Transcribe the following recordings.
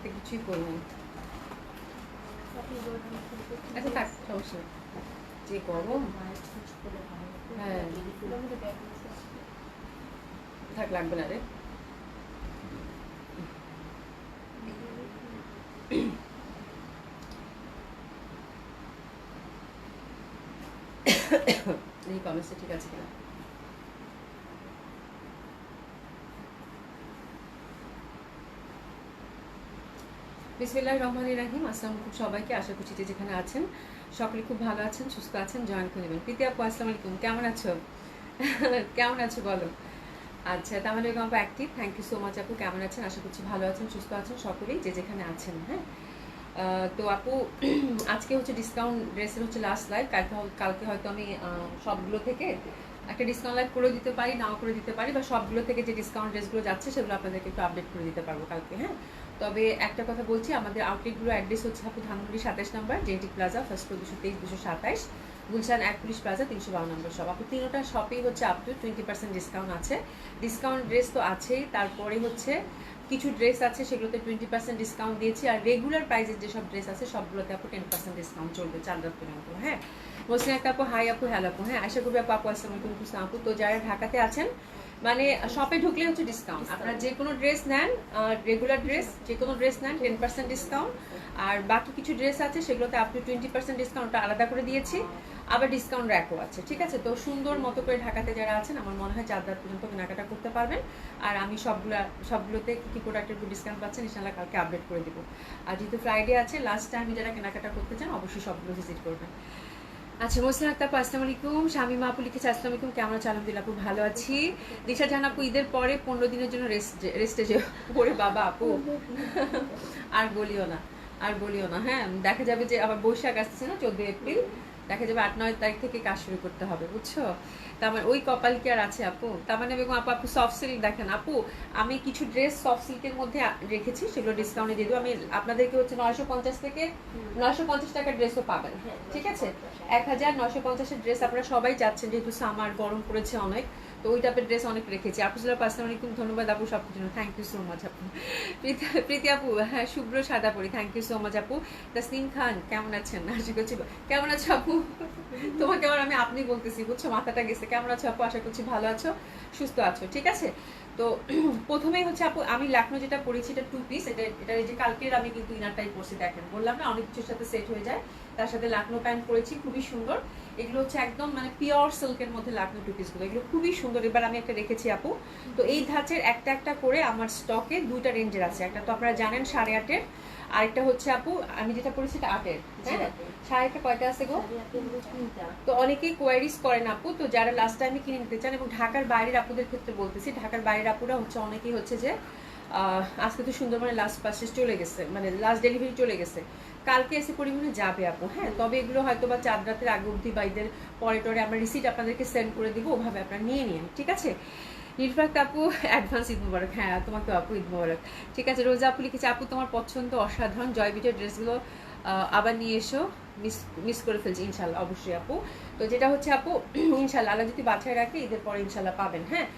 হাতে কিছুই করিনি। আচ্ছা থাক, সমস্যা নেই, যে গরম। হ্যাঁ থাক, লাগবে না রে। এই কমেন্টসটা ঠিক আছে কিনা। বিসমিল্লাহির রহমানির রহিম। আসসালামু আলাইকুম সবাইকে, আশা করছি যে যেখানে আছেন সকলে খুব ভালো আছেন, সুস্থ আছেন, জয়েন করে নেবেন। প্রীতি আপু আসসালামু আলাইকুম, কেমন আছো? কেমন আছো বলো। আচ্ছা, তাহলে আপু active, thank you so much আপু। কেমন আছেন? আশা করছি ভালো আছেন, সুস্থ আছেন সকলেই যে যেখানে আছেন। হ্যাঁ, তো আপু আজকে হচ্ছে ডিসকাউন্ট ড্রেসের হচ্ছে লাস্ট লাইভ। কালকে হয়তো আমি সবগুলো থেকে একটা ডিসকাউন্ট লাইভ করে দিতে পারি, নাও করে দিতে পারি, বা সবগুলো থেকে যে ডিসকাউন্ট ড্রেসগুলো যাচ্ছে সেগুলো আপনাদেরকে একটু আপডেট করে দিতে পারবো কালকে। হ্যাঁ, তবে একটা কথা বলছি, আমাদের আউটলেটগুলো অ্যাড্রেস হচ্ছে আপু ধানমন্ডি 27 নম্বর genetic plaza, first floor 223 227, Gulshan 1 police plaza 312 নম্বর শপ। আপু তিনোটা শপেই হচ্ছে আপ টু 20% ডিসকাউন্ট আছে। ডিসকাউন্ট ড্রেস তো আছেই, তারপরে হচ্ছে কিছু ড্রেস আছে সেগুলোতে 20% ডিসকাউন্ট দিয়েছি, আর রেগুলার প্রাইসের যেসব ড্রেস আছে সবগুলোতে আপু 10% ডিসকাউন্ট চলবে চার রাত পর্যন্ত। হ্যাঁ, বলছেন একটা আপু হাই আপু, হ্যালো আপু। হ্যাঁ, আশা করবি আপু। আপু আসসালামু আলাইকুম আপু। তো যারা ঢাকাতে আছেন, মানে শপে ঢুকলে হচ্ছে ডিসকাউন্ট, আপনারা যে কোনো ড্রেস নেন, রেগুলার ড্রেস যে কোনো ড্রেস নেন 10% ডিসকাউন্ট, আর বাকি কিছু ড্রেস আছে সেগুলোতে আপনি 20% ডিসকাউন্টটা আলাদা করে দিয়েছি, আবার ডিসকাউন্ট র্যাকও আছে। ঠিক আছে, তো সুন্দর মতো করে ঢাকাতে যারা আছেন আমার মনে হয় 4 রাত পর্যন্ত কেনাকাটা করতে পারবেন। আর আমি সবগুলোতে কী কী প্রোডাক্টের উপর ডিসকাউন্ট পাচ্ছেন ইনশাআল্লাহ কালকে আপডেট করে দিব। আর যেহেতু ফ্রাইডে আছে, লাস্ট টাইমে যারা কেনাকাটা করতে চান অবশ্যই সবগুলো ভিজিট করবেন। আচ্ছা, মোসলিন আক্তার আপু আসসালামু আলাইকুম। শামিমা আপু লিখেছে আসসালামু আলাইকুম, কেমন আছো? আলহামদুলিল্লাহ আপু, ভালো আছি। দিশা জাহান আপু ঈদের পরে 15 দিনের জন্য রেস্টে যে পরে বাবা আপু আর বলিও না, আর বলিও না। হ্যাঁ, দেখা যাবে যে আবার বৈশাখ আসছে না, 14 এপ্রিল, দেখা যাবে 8-9 তারিখ থেকে কাজ শুরু করতে হবে, বুঝছো? তার মানে ওই কপাল কি আর আছে আপু? তার মানে বেগম আপু, আপু সফট সিল্ক দেখেন আপু, আমি কিছু ড্রেস সফট সিল্কের মধ্যে রেখেছি, সেগুলো ডিসকাউন্টে দিয়ে দেবো। আমি আপনাদেরকে হচ্ছে 950 থেকে 950 টাকার ড্রেসও পাবেন। ঠিক আছে, 1950-এর ড্রেস আপনারা সবাই চাচ্ছেন, যেহেতু সামার গরম পড়েছে অনেক, তো ওই টাইপের ড্রেস অনেক রেখেছি। আপুজুল্লাহ আসসালামু আলাইকুম, ধন্যবাদ আপু সব জন্য, থ্যাংক ইউ সো মাচ আপু। প্রীতি আপু, হ্যাঁ শুভ্র সাদা পরি, থ্যাংক ইউ সো মাচ আপু। তাসনিম খান কেমন আছেন? আশা করছি কেমন আছো আপু? তোমাকে আবার আমি আপনি বলতেছি, বুঝছো, মাথাটা গেছে। কেমন আছো আপু? আশা করছি ভালো আছো, সুস্থ আছো। ঠিক আছে, তো প্রথমেই হচ্ছে আপু আমি লাখনো যেটা পরেছি এটা 2 পিস। এটা এই যে কালকের আমি কিন্তু ইনারটাই পরছি, দেখেন বললাম না অনেক কিছুর সাথে সেট হয়ে যায়। তার সাথে লাখনো প্যান্ট পরেছি, খুবই সুন্দর। এগুলো হচ্ছে একদম মানে পিওর সিল্কের মধ্যে লাখনো 2 পিসগুলো, এগুলো খুবই সুন্দর। এবার আমি একটা রেখেছি আপু, তো এই ধাঁচের একটা একটা করে আমার স্টকে 2টা রেঞ্জের আছে। একটা তো আপনারা জানেন 8.5-এর, আরেকটা হচ্ছে আপু আমি যেটা পরেছি এটা 8-এর। হ্যাঁ, 8.5-টা কয়টা আছে গো? তো অনেকেই কোয়ারিজ করেন আপু, তো যারা লাস্ট টাইমে কিনে নিতে চান, এবং ঢাকার বাইরের আপুদের ক্ষেত্রে বলতেছি, ঢাকার বাইরের আপুরা হচ্ছে অনেকেই হচ্ছে যে আজকে তো সুন্দরবনে লাস্ট পারচেজ চলে গেছে, মানে লাস্ট ডেলিভারি চলে গেছে, কালকে এসে পরিমাণে যাবে আপু। হ্যাঁ, তবে এগুলো হয়তো বা 4 রাতের আগে অবধি বা ঈদের পরে টরে আমরা রিসিট আপনাদেরকে সেন্ড করে দিব, ওভাবে আপনারা নিয়ে নিন। ঠিক আছে, নির্ফাক্ত আপু অ্যাডভান্স ঈদ মুবারক। হ্যাঁ, তোমাকে আপু ঈদ মুবারক। ঠিক আছে, রোজা আপু লিখেছে আপু তোমার পছন্দ অসাধারণ, জয়বিটের ড্রেসগুলো আবার নিয়ে এসো, মিস করে ফেলছি। ইনশাল্লাহ অবশ্যই আপু। তো যেটা হচ্ছে আপু ইনশাল্লাহ আল্লাহ যদি বাছাই রাখে ঈদের পরে ইনশাল্লাহ পাবেন। হ্যাঁ,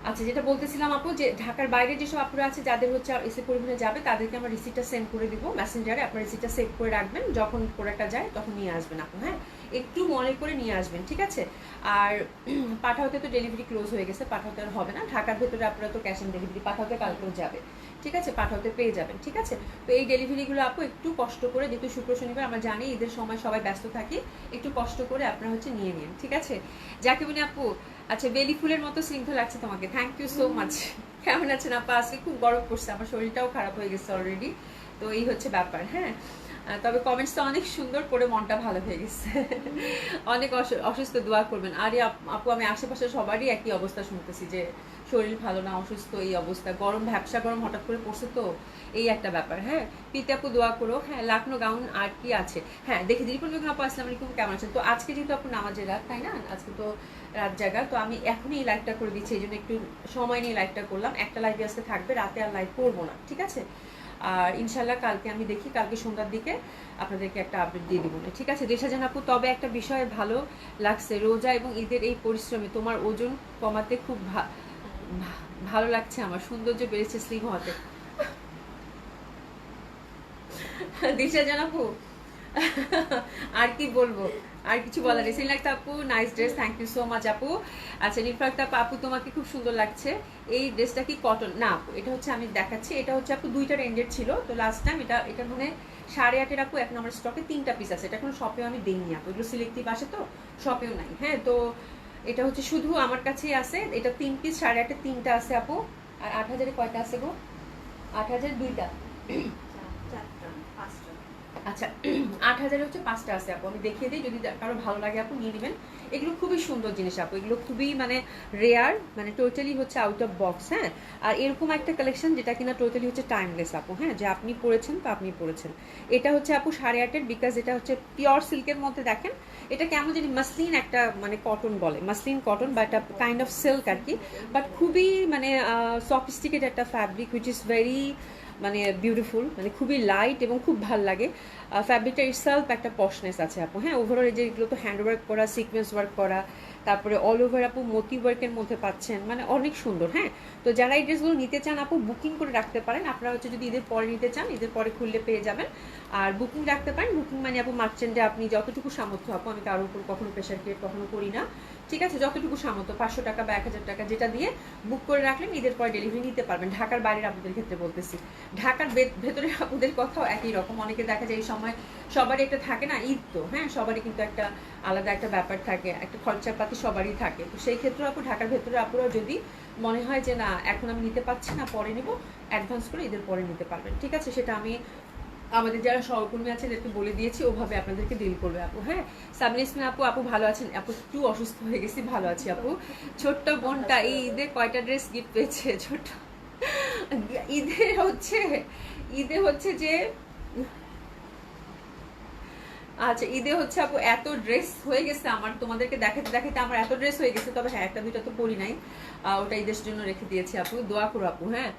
আচ্ছা, যেটা বলতেছিলাম আপু, যে ঢাকার বাইরে যেসব আপুরা আছে যাদের হচ্ছে এসে পরিমাণে যাবে, তাদেরকে আমরা রিসিটটা সেন্ড করে দিব মেসেঞ্জারে। আপনার রিসিটটা সেভ করে রাখবেন, যখন প্রোডাক্টটা যায় তখন নিয়ে আসবেন আপু। হ্যাঁ, একটু মনে করে নিয়ে আসবেন। ঠিক আছে, আর পাঠাতে তো ডেলিভারি ক্লোজ হয়ে গেছে, পাঠাতে আর হবে না। ঢাকার ভেতরে আপনারা তো ক্যাশ অন ডেলিভারি, পাঠাতে কালকেও যাবে। ঠিক আছে, পাঠাতে পেয়ে যাবেন। ঠিক আছে, তো এই ডেলিভারিগুলো আপু একটু কষ্ট করে, যেহেতু শুক্র শনিবার আমরা জানি ঈদের সময় সবাই ব্যস্ত থাকি, একটু কষ্ট করে আপনারা হচ্ছে নিয়ে নিন। ঠিক আছে, যাকে বলি আপু, আচ্ছা বেলি ফুলের মতো স্নিগ্ধ লাগছে তোমাকে, থ্যাংক ইউ সো মাচ। কেমন আছেন আপা? আজকে খুব গরম পড়ছে, আমার শরীরটাও খারাপ হয়ে গেছে অলরেডি, তো এই হচ্ছে ব্যাপার। হ্যাঁ, তবে কমেন্টসটা অনেক সুন্দর, পড়ে মনটা ভালো হয়ে গেছে। অনেক অসুস্থ, দোয়া করবেন। আরে আপু আমি আশেপাশে সবারই একই অবস্থা শুনতেছি, যে শরীর ভালো না, অসুস্থ, এই অবস্থা, গরম ভ্যাবসা গরম হঠাৎ করে পড়ছে, তো এই একটা ব্যাপার। হ্যাঁ, পিতে আপু দোয়া করো। হ্যাঁ, লাখনো গাউন আর কি আছে? হ্যাঁ, দেখি দিদি বেগম আপু আসসালামু আলাইকুম, কেমন আছেন? তো আজকে যেহেতু আপু নামাজের রাত, তাই না, আজকে তো রাত জায়গা, তো আমি এখনই এই লাইভটা করে দিচ্ছি, এই জন্য একটু সময় নিয়ে লাইভটা করলাম। একটা লাইভ আজকে থাকবে, রাতে আর লাইভ করবো না। ঠিক আছে, আর ইনশাল্লাহ কালকে আমি দেখি, কালকে সন্ধ্যার দিকে আপনাদেরকে একটা আপডেট দিয়ে দিব। ঠিক আছে, দেশাজান আপু, তবে একটা বিষয়ে ভালো লাগছে, রোজা এবং ঈদের এই পরিশ্রমে তোমার ওজন কমাতে খুব ভালো লাগছে আমার, সৌন্দর্য বেড়েছে স্লিম হওয়াতে। দিশা জান আপু আর কি বলবো, আর কিছু বলার নেই। সিলেক্ট আপু nice dress, thank you so much আপু। আচ্ছা নিফাক্ত আপু তোমাকে খুব সুন্দর লাগছে। এই ড্রেসটা কি কটন না আপু, এটা হচ্ছে আমি দেখাচ্ছি, এটা হচ্ছে আপু দুইটা রেঞ্জের ছিল তো লাস্ট টাইম এটা মানে 8.5 আপু এখন আমার স্টকে 3টা পিস আছে, এটা কোনো শপেও আমি দিইনি আপু, এগুলো সিলেক্টিভ আসে তো শপেও নাই। হ্যাঁ তো এটা হচ্ছে শুধু আমার কাছেই আছে, এটা 3 পিস 8.5 3টা আছে আপু। আর 8,000-এ কয়টা আছে গো? 8,000 2টা। আচ্ছা 8,000 হচ্ছে 5টা আছে আপু, আমি দেখিয়ে দিই, যদি কারো ভালো লাগে আপু নিয়ে নেবেন। এগুলো খুবই সুন্দর জিনিস আপু, এগুলো খুবই মানে রেয়ার, মানে টোটালি হচ্ছে আউট অফ বক্স। হ্যাঁ আর এরকম একটা কালেকশন যেটা কিনা টোটালি হচ্ছে টাইমলেস আপু। হ্যাঁ যে আপনি পরেছেন তো আপনি পরেছেন। এটা হচ্ছে আপু 8.5-এর, বিকজ এটা হচ্ছে পিওর সিল্কের মধ্যে। দেখেন এটা কেমন জানি মাসলিন একটা মানে কটন বলে, মাসলিন কটন বা এটা কাইন্ড অফ সিল্ক আর কি, বাট খুবই মানে সফিস্টিকেট একটা ফ্যাব্রিক হুইচ ইজ ভেরি মানে বিউটিফুল, মানে খুবই লাইট এবং খুব ভাল লাগে। ফ্যাব্রিকটা ইটসেলফ একটা পশনেস আছে আপু। হ্যাঁ ওভারঅল এই যে এগুলো তো হ্যান্ড ওয়ার্ক করা, সিকোয়েন্স ওয়ার্ক করা, তারপরে অল ওভার আপু মোতি ওয়ার্কের মধ্যে পাচ্ছেন, মানে অনেক সুন্দর। হ্যাঁ তো যারা এই ড্রেসগুলো নিতে চান আপু বুকিং করে রাখতে পারেন, আপনারা হচ্ছে যদি ঈদের পরে নিতে চান ঈদের পরে খুললে পেয়ে যাবেন। আর বুকিং রাখতে পারেন, বুকিং মানে আপু মার্চেন্টে আপনি যতটুকু সামর্থ্য আপু, আমি কারোর উপর কখনো প্রেশার ক্রিয়েট কখনো করি না, ঠিক আছে, যতটুকু সামর্থ্য 500 টাকা বা 1,000 টাকা যেটা দিয়ে বুক করে রাখলেন ঈদের পরে ডেলিভারি নিতে পারবেন। ঢাকার বাইরের আপুদের ক্ষেত্রে বলতেছি, ঢাকার ভেতরের আপুদের কথাও একই রকম। অনেকে দেখা যায় এই সময় সবারই একটা থাকে না, ঈদ তো হ্যাঁ সবারই কিন্তু একটা আলাদা একটা ব্যাপার থাকে, একটা খরচাপাতি সবারই থাকে, তো সেই ক্ষেত্রে আপু ঢাকার ভেতরে আপুরা যদি মনে হয় যে না এখন আমি নিতে পারছি না পরে নেব, অ্যাডভান্স করে ঈদের পরে নিতে পারবেন, ঠিক আছে। সেটা আমি আমাদের যারা সহকর্মী আছেন এদেরকে বলে দিয়েছি, ওভাবে আপনাদেরকে ডিল করবে আপু। হ্যাঁ সাবনিসমে আপু ভালো আছেন আপু? একটু অসুস্থ হয়ে গেছি, ভালো আছি আপু। ছোট্ট বোনটা এই ঈদে কয়টা ড্রেস গিফট পেয়েছে? ছোট্ট ঈদে হচ্ছে যে আচ্ছা ঈদে হচ্ছে আপু এত ড্রেস হয়ে গেছে আমার, তোমাদেরকে দেখাতে দেখাতে আমার এত ড্রেস হয়ে গেছে, তবে হ্যাঁ একটা দুইটা তো পরি নাই, ওটা ঈদের জন্য রেখে দিয়েছি আপু, দোয়া করো আপু। হ্যাঁ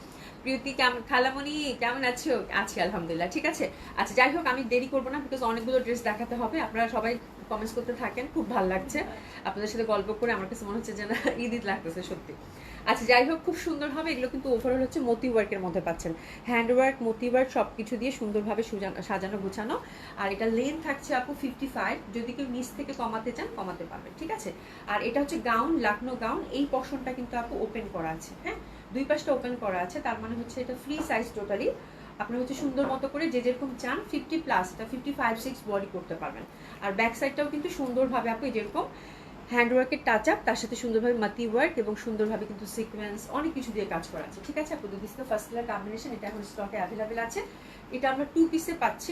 প্রীতি কেমন, খালামণি কেমন আছো? আছি আলহামদুলিল্লাহ, ঠিক আছে। আচ্ছা যাই হোক আমি দেরি করবো না, বিকজ অনেকগুলো ড্রেস দেখাতে হবে। আপনারা সবাই কমেন্টস করতে থাকেন, খুব ভালো লাগছে আপনাদের সাথে গল্প করে, আমার কাছে মনে হচ্ছে যে না ঈদ ঈদ লাগতেছে সত্যি। আচ্ছা যাই হোক খুব সুন্দর হবে এগুলো, কিন্তু ওভারঅল হচ্ছে মোতি ওয়ার্কের মধ্যে পাচ্ছেন, হ্যান্ড ওয়ার্ক মোতি ওয়ার্ক সব কিছু দিয়ে সুন্দরভাবে সাজানো গুছানো। আর এটা লেন থাকছে আপু 55, যদি কেউ নিচ থেকে কমাতে চান কমাতে পারবেন, ঠিক আছে। আর এটা হচ্ছে গাউন, লাকনো গাউন, এই পশনটা কিন্তু আপু ওপেন করা আছে। হ্যাঁ দুই পাশটা ওপেন করা আছে, তার মানে হচ্ছে এটা ফ্রি সাইজ টোটালি। আপনার হচ্ছে সুন্দর মতো করে যে যেরকম চান 50+, এটা 55-6 বডি করতে পারবেন। আর ব্যাক সাইডটাও কিন্তু সুন্দরভাবে আপনি যেরকম হ্যান্ডওয়ার্কের টাচ আপ, তার সাথে সুন্দরভাবে মাতি ওয়ার্ক এবং সুন্দরভাবে কিন্তু সিকোয়েন্স অনেক কিছু দিয়ে কাজ করা আছে, ঠিক আছে আপু। This the first colour combination, এটা এখন স্টকে অ্যাভেলেবেল আছে। এটা আমরা 2 পিসে পাচ্ছি।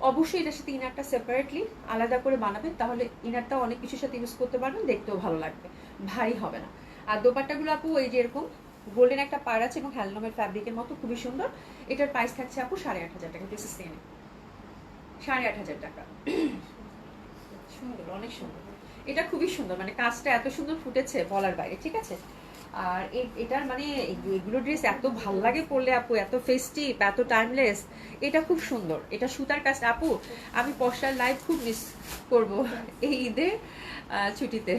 অবশ্যই এটার সাথে ইনারটা সেপারেটলি আলাদা করে বানাবেন, তাহলে ইনারটাও অনেক কিছুর সাথে ইউজ করতে পারবেন, দেখতেও ভালো লাগবে, ভারী হবে না। আর দোপাট্টাগুলো আপু এই যে এরকম গোল্ডেন একটা পার আছে এবং হ্যান্ডলুমের ফ্যাব্রিকের মতো খুবই সুন্দর। এটার প্রাইস থাকছে আপু 8,500 টাকা, প্রেসে 8,500 টাকা। সুন্দর, অনেক সুন্দর, এটা খুবই সুন্দর, মানে কাজটা এত সুন্দর ফুটেছে বলার বাইরে, ঠিক আছে। আর এটার মানে এগুলো ড্রেস এত ভাল লাগে পরলে আপু, এত ফেস্টিভ, এত টাইমলেস, এটা খুব সুন্দর। এটা সুতার কাজ আপু, আমি পশার লাইফ খুব মিস করব এই ঈদে ছুটিতে।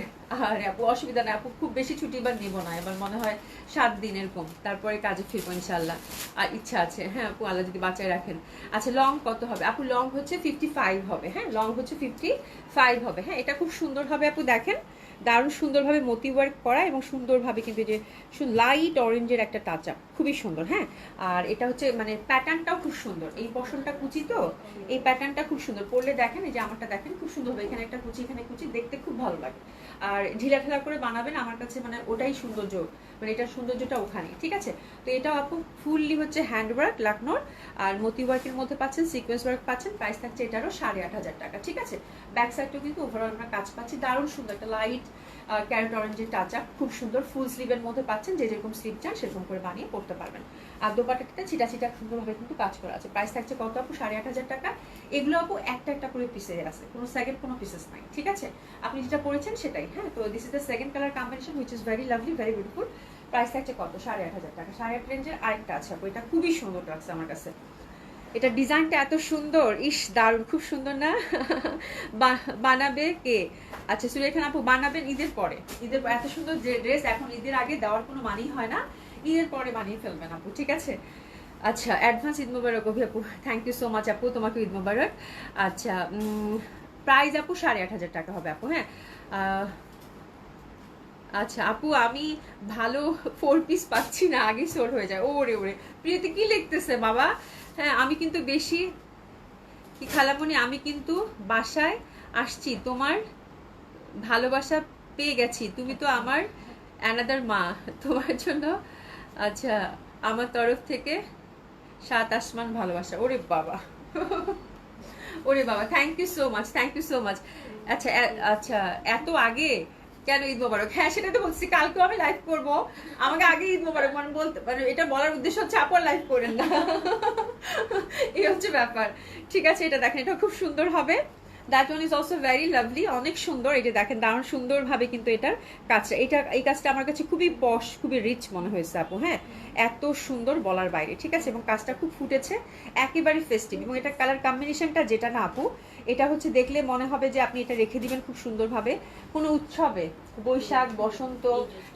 আর আপু অসুবিধা নেই আপু, খুব বেশি ছুটি এবার নেবো না, এবার মনে হয় 7 দিন এরকম, তারপরে কাজে ফিরবো ইনশাল্লাহ। আর ইচ্ছা আছে, হ্যাঁ আপু আল্লাহ যদি বাঁচায় রাখেন। আচ্ছা লং কত হবে আপু? লং হচ্ছে 55 হবে। হ্যাঁ লং হচ্ছে 55 হবে। হ্যাঁ এটা খুব সুন্দর হবে আপু, দেখেন দারুণ সুন্দরভাবে মোতি ওয়ার্ক করা এবং সুন্দরভাবে কিন্তু যে লাইট অরেঞ্জের একটা টাচ আপ, খুবই সুন্দর। হ্যাঁ আর এটা হচ্ছে মানে প্যাটার্নটাও খুব সুন্দর, এই পশনটা কুচি তো, এই প্যাটার্নটা খুব সুন্দর পরলে দেখেন, এই যে আমারটা দেখেন খুব সুন্দর হবে, এখানে একটা কুচি এখানে কুচি, দেখতে খুব ভালো লাগে। আর ঢিলা ঢিলা করে বানাবেন, আমার কাছে মানে ওটাই সৌন্দর্য, মানে এটার সৌন্দর্যটা ওখানে, ঠিক আছে। তো এটাও আপু ফুললি হচ্ছে হ্যান্ড ওয়ার্ক লাকনোর, আর মোতি ওয়ার্কের মধ্যে পাচ্ছেন, সিকোয়েন্স ওয়ার্ক পাচ্ছেন, প্রাইস থাকছে এটারও 8,500 টাকা, ঠিক আছে। ব্যাক সাইডটাও কিন্তু ওভারঅল আমরা কাজ পাচ্ছি, দারুণ সুন্দর একটা লাইট ক্যারেট অরেঞ্জের টাচ আপ, খুব সুন্দর ফুল স্লিভের মধ্যে পাচ্ছেন, যে যেরকম স্লিভ চান সেরকম করে বানিয়ে পড়তে পারবেন। আর দোপাট্টাটা ছিটা ছিটা সুন্দরভাবে কিন্তু কাজ করা আছে, প্রাইস থাকছে কত আপু? 8,500 টাকা। এগুলো আপু একটা একটা করে পিসে আছে, কোনো সেকেন্ড কোনো পিসেস নাই, ঠিক আছে। আপনি যেটা পড়েছেন সেটাই। হ্যাঁ তো this is the second colour combination which is very lovely, very beautiful. Price থাকছে কত? 8,500 টাকা। 8,500 রেঞ্জের আরেকটা আছে আপু, এটা খুবই সুন্দর লাগছে আমার কাছে, এটা ডিজাইনটা এত সুন্দর, ইস দারুণ, খুব সুন্দর না? বানাবে কে? আচ্ছা সুলেখান আপু বানাবেন ঈদের পরে, ঈদের এত সুন্দর ড্রেস এখন ঈদের আগে দেওয়ার কোনো মানেই হয় না, ঈদের পরে বানিয়ে ফেলবেন আপু, ঠিক আছে। আচ্ছা, অ্যাডভান্স ঈদ মোবারক অভি আপু, থ্যাংক ইউ সো মাচ আপু, তোমাকে ঈদ মোবারক। আচ্ছা, প্রাইস আপু 8,500 টাকা হবে আপু। হ্যাঁ, আচ্ছা আপু, আমি ভালো 4 পিস পাচ্ছি না, আগেই সোল হয়ে যায়। ওরে ওরে, প্রিয়তি কি লিখতেছে বাবা? হ্যাঁ, আমি কিন্তু বেশি কি খালামণি, আমি কিন্তু বাসায় আসছি, তোমার ভালোবাসা পেয়ে গেছি, তুমি তো আমার অ্যানাদার মা, তোমার জন্য। আচ্ছা, আমার তরফ থেকে 7 আসমান ভালোবাসা। ওরে বাবা, ওরে বাবা, thank you so much, thank you so much. আচ্ছা আচ্ছা, এত আগে কেন ঈদ মোবারক? হ্যাঁ, সেটা তো বলছি, কালকেও আমি লাইভ করব, আমাকে আগে ঈদ মোবারক মানে বলতে, মানে এটা বলার উদ্দেশ্য হচ্ছে আপু লাইভ করেন না। এই হচ্ছে ব্যাপার। ঠিক আছে, এটা দেখেন, এটা খুব সুন্দর হবে। That one is also very lovely, অনেক সুন্দর। এই যে দেখেন, দারুণ সুন্দরভাবে কিন্তু এটার কাজটা, এই কাজটা আমার কাছে খুবই পশ, খুবই রিচ মনে হয়েছে আপু। হ্যাঁ, এত সুন্দর বলার বাইরে। ঠিক আছে, এবং কাজটা খুব ফুটেছে, একেবারে ফেস্টিভ। এবং এটা কালার কম্বিনেশনটা যেটা না আপু, এটা হচ্ছে দেখলে মনে হবে যে আপনি এটা রেখে দিবেন খুব সুন্দরভাবে কোনো উৎসবে, বৈশাখ, বসন্ত,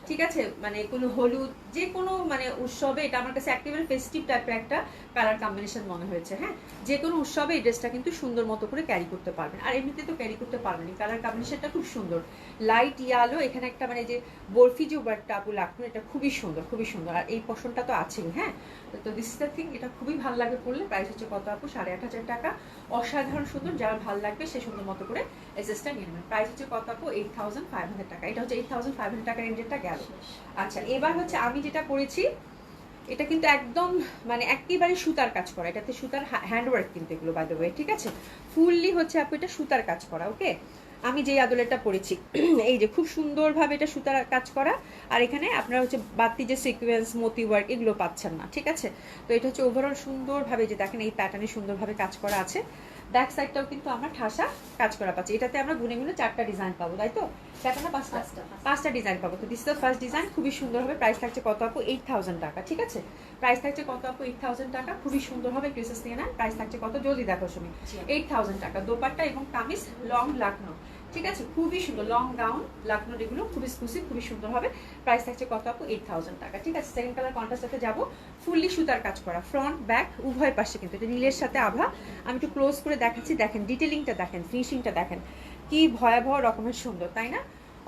ঠিক আছে, মানে কোনো হলুদ, যে কোনো মানে উৎসবে। এটা আমার কাছে একেবারে ফেস্টিভ টাইপের একটা কালার কম্বিনেশন মনে হয়েছে। হ্যাঁ, যে কোনো উৎসবে এই ড্রেসটা কিন্তু সুন্দর মতো করে ক্যারি করতে পারবেন, আর এমনিতে তো ক্যারি করতে পারবেন। কালার কম্বিনেশনটা খুব সুন্দর, লাইট ইয়ালো, এখানে একটা মানে যে বরফি যে ওয়ার্কটা আপু লাগানো, এটা খুবই সুন্দর, খুবই সুন্দর। আর এই পশনটা তো আছেই। হ্যাঁ, তো দিস ইজ দ্য থিং, এটা খুবই ভালো লাগে পড়লে। প্রাইস হচ্ছে কত আপু? 8,500 টাকা। অসাধারণ সুন্দর, যারা ভালো লাগবে সে সুন্দর মতো করে এসএসটা নিয়ে নেবেন। প্রাইস হচ্ছে কত আপু? 8,500 টাকা। এটা হচ্ছে 8,500 টাকার রেঞ্জেরটা গেল। আচ্ছা, এবার হচ্ছে আমি যেটা করেছি, এটা কিন্তু একদম মানে একেবারে সুতার কাজ করা, এটাতে সুতার হ্যান্ডওয়ার্ক কিন্তু এগুলো, বাই দ্য ওয়ে। ঠিক আছে, ফুললি হচ্ছে আপু এটা সুতার কাজ করা। ওকে, আমি যে আদলেরটা পরেছি, এই যে খুব সুন্দরভাবে এটা সুতার কাজ করা। আর এখানে আপনারা হচ্ছে বাড়তি যে সিকোয়েন্স, মতি ওয়ার্ক, এগুলো পাচ্ছেন না। ঠিক আছে, তো এটা হচ্ছে ওভারঅল সুন্দরভাবে, যে দেখেন এই প্যাটার্নে সুন্দরভাবে কাজ করা আছে। ব্যাক সাইডটাও কিন্তু আমরা ঠাসা কাজ করা পাচ্ছি। এটাতে আমরা গুনে গুনে 4টা ডিজাইন পাবো, তাই তো? 4টা না 5টা ডিজাইন পাবো। তো দিস দ্য ফার্স্ট ডিজাইন, খুবই সুন্দর হবে। প্রাইস থাকছে কত আপু? 8,000 টাকা। ঠিক আছে, প্রাইস থাকছে কত আপু? 8,000 টাকা। খুবই সুন্দর হবে, ক্রিসেস নিয়ে নেন। প্রাইস থাকছে কত? জলদি দেখো শুনি। 8,000 টাকা। দোপাট্টা এবং কামিজ লং লাকনো, ঠিক আছে, খুবই সুন্দর লং গাউন লাকনোর, এগুলো খুব এক্সক্লুসিভ, খুবই সুন্দর হবে। প্রাইস থাকছে কত আপু? 8,000 টাকা। ঠিক আছে, সেকেন্ড কালার কন্ট্রাস্টে যাবো। ফুললি সুতার কাজ করা, ফ্রন্ট ব্যাক উভয় পাশে কিন্তু এটা নীলের সাথে আভা। আমি একটু ক্লোজ করে দেখাচ্ছি, দেখেন ডিটেলিংটা, দেখেন ফিনিশিংটা, দেখেন কি ভয়াবহ রকমের সুন্দর, তাই না?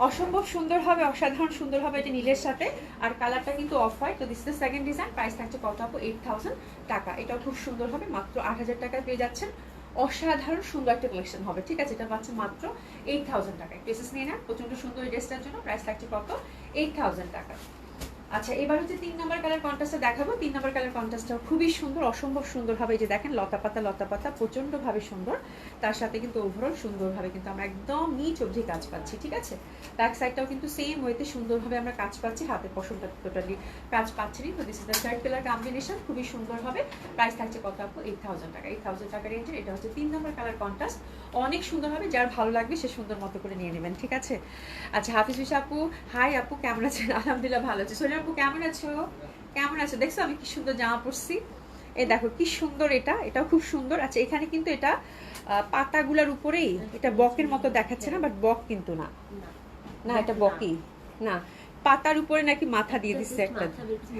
অসম্ভব সুন্দর হবে, অসাধারণ সুন্দর হবে এটা নীলের সাথে। আর কালারটা কিন্তু অফ হোয়াইট। তো this is the second design. Price থাকছে কত আপু? 8,000 টাকা। এটাও খুব সুন্দর হবে, মাত্র 8,000 টাকায় পেয়ে যাচ্ছেন। অসাধারণ সুন্দর একটা কালেকশন হবে। ঠিক আছে, এটা পাচ্ছে মাত্র 8,000 টাকায়। ড্রেসেস নিয়ে নেন, প্রচন্ড সুন্দর এই ড্রেসটার জন্য। প্রাইস থাকছে কত? 8,000 টাকা। আচ্ছা, এবার হচ্ছে 3 নাম্বার কালার কন্ট্রাস্টটা দেখাবো। 3 নাম্বার কালার কন্ট্রাস্টটা খুবই সুন্দর, অসম্ভব সুন্দর হবে। এই যে দেখেন লতা পাতা প্রচন্ডভাবে সুন্দর। তার সাথে কিন্তু ওভারঅল সুন্দরভাবে কিন্তু আমরা একদম নিচ অবধি কাজ পাচ্ছি। ঠিক আছে, ব্যাক সাইডটাও কিন্তু সেম ওয়েতে সুন্দরভাবে আমরা কাজ পাচ্ছি, হাতের পশমটা টোটালি কাজ পাচ্ছি। তো this is the third colour combination, খুবই সুন্দর হবে। প্রাইস থাকছে কত আপু? 8,000 টাকা। 8,000 টাকা রেঞ্জের এটা হচ্ছে 3 নাম্বার কালার কন্ট্রাস্ট। অনেক সুন্দর হবে, যার ভালো লাগবে সে সুন্দর মতো করে নিয়ে নেবেন। ঠিক আছে, আচ্ছা, হাফিজ বিশা আপু, হাই আপু, কেমন আছেন? আলহামদুলিল্লাহ ভালো আছি। সোনিয়া আপু কেমন আছো? কেমন আছো? দেখছো আমি কি সুন্দর জামা পরছি? এই দেখো কি সুন্দর, এটাও খুব সুন্দর। আচ্ছা, এখানে কিন্তু এটা পাতাগুলার উপরেই এটা বকের মতো দেখাচ্ছে না, বাট বক কিন্তু না, না এটা বকই না, পাতার উপরে নাকি মাথা দিয়ে দিচ্ছে একটা।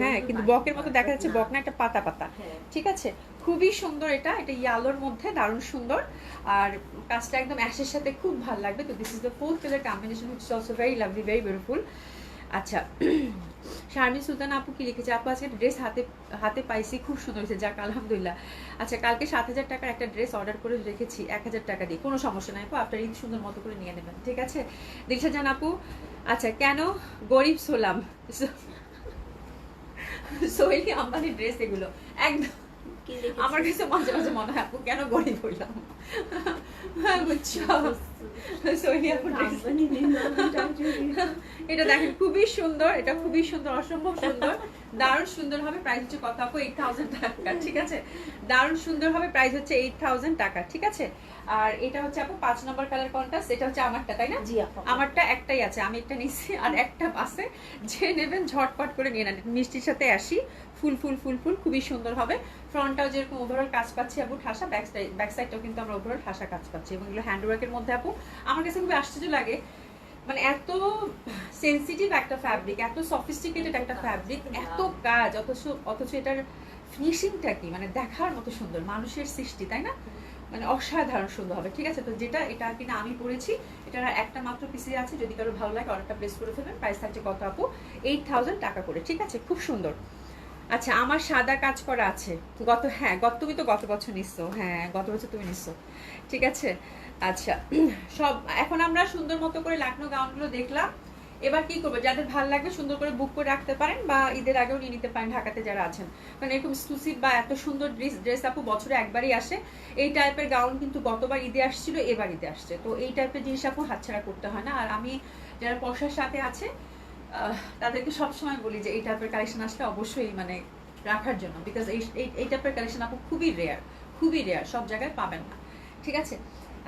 হ্যাঁ, কিন্তু বকের মতো দেখা যাচ্ছে, বক না, একটা পাতা পাতা। ঠিক আছে, খুবই সুন্দর। এটা ইয়ালোর মধ্যে দারুণ সুন্দর। আর কাজটা একদম অ্যাশের সাথে খুব ভালো লাগবে। তো this is the fourth colour combination, which is also very lovely, very beautiful. আচ্ছা, শারমিন সুলতানা আপু কি লিখেছে? আপু আজকে ড্রেস হাতে পাইছি, খুব সুন্দর হয়েছে, যাক আলহামদুলিল্লাহ। আচ্ছা, কালকে 7,000 টাকার একটা ড্রেস অর্ডার করে রেখেছি 1,000 টাকা দিয়ে, কোনো সমস্যা নাই আপু, আপনার ঈদ সুন্দর মতো করে নিয়ে নেবেন। ঠিক আছে, দিলশা জান আপু, আচ্ছা কেন গরিব সোলাম, সোহেলি আম্বানির ড্রেস এগুলো একদম আমার কাছে মাঝে মাঝে মনে হয় আপু কেন গরিব হইলাম। বুঝছো, এটা দেখেন খুবই সুন্দর, এটা খুবই সুন্দর, অসম্ভব সুন্দর, দারুণ সুন্দর হবে। প্রাইস হচ্ছে কত আপু? 8,000 টাকা। ঠিক আছে, দারুণ সুন্দর হবে, প্রাইস হচ্ছে 8,000 টাকা। ঠিক আছে, আর এটা হচ্ছে আপু 5 নম্বর কালার কন্ট্রাস্ট। এটা হচ্ছে আমারটা, তাই না? জি আপু, আমারটা একটাই আছে, আমি একটা নিচ্ছি, আর একটা আছে, যে নেবেন ঝটপট করে নিয়ে নেন। মিষ্টির সাথে আসি, ফুল ফুল ফুল ফুল, খুবই সুন্দর হবে। ফ্রন্টটাও যেরকম ওভারঅল কাজ পাচ্ছি আপু ঠাসা, ব্যাক সাইডটাও কিন্তু আমরা ওভারঅল ঠাসা কাজ পাচ্ছি, এবং এগুলো হ্যান্ডওয়ার্কের মধ্যে আপু আমার কাছে খুবই আশ্চর্য লাগে, মানে এত সেন্সিটিভ একটা ফ্যাব্রিক, এত সফিস্টিকেটেড একটা ফ্যাব্রিক, এত কাজ, অথচ এটার ফিনিশিংটা কি মানে দেখার মতো সুন্দর, মানুষের সৃষ্টি, তাই না? মানে অসাধারণ সুন্দর হবে। ঠিক আছে, তো যেটা এটা কিনা আমি পরেছি, এটার একটা মাত্র পিসে আছে, যদি কারো ভালো লাগে অর্ডারটা প্লেস করে ফেলবেন। প্রাইস থাকছে কত আপু? 8000 টাকা করে। ঠিক আছে, খুব সুন্দর। আচ্ছা, আমার সাদা কাজ করা আছে তুমি তো গত বছর নিচ্ছো, হ্যাঁ গত বছর তুমি নিচ্ছো, ঠিক আছে। আচ্ছা, সব এখন আমরা সুন্দর মতো করে লাকনো গাউনগুলো দেখলাম। এবার কি করবো, যাদের ভালো লাগবে সুন্দর করে বুক করে রাখতে পারেন, বা ঈদের আগেও নিয়ে নিতে পারেন ঢাকাতে যারা আছেন। কারণ এরকম এক্সক্লুসিভ বা এত সুন্দর ড্রেস আপু বছরে একবারই আসে। এই টাইপের গাউন কিন্তু গতবার ঈদে আসছিল, এবার ঈদে আসছে, তো এই টাইপের জিনিস আপু হাতছাড়া করতে হয় না। আর আমি যারা পয়সার সাথে আছে তাদেরকে সবসময় বলি যে এই টাইপের কালেকশন আসলে অবশ্যই মানে রাখার জন্য, বিকজ এই টাইপের কালেকশন আপু খুবই রেয়ার, সব জায়গায় পাবেন না। ঠিক আছে,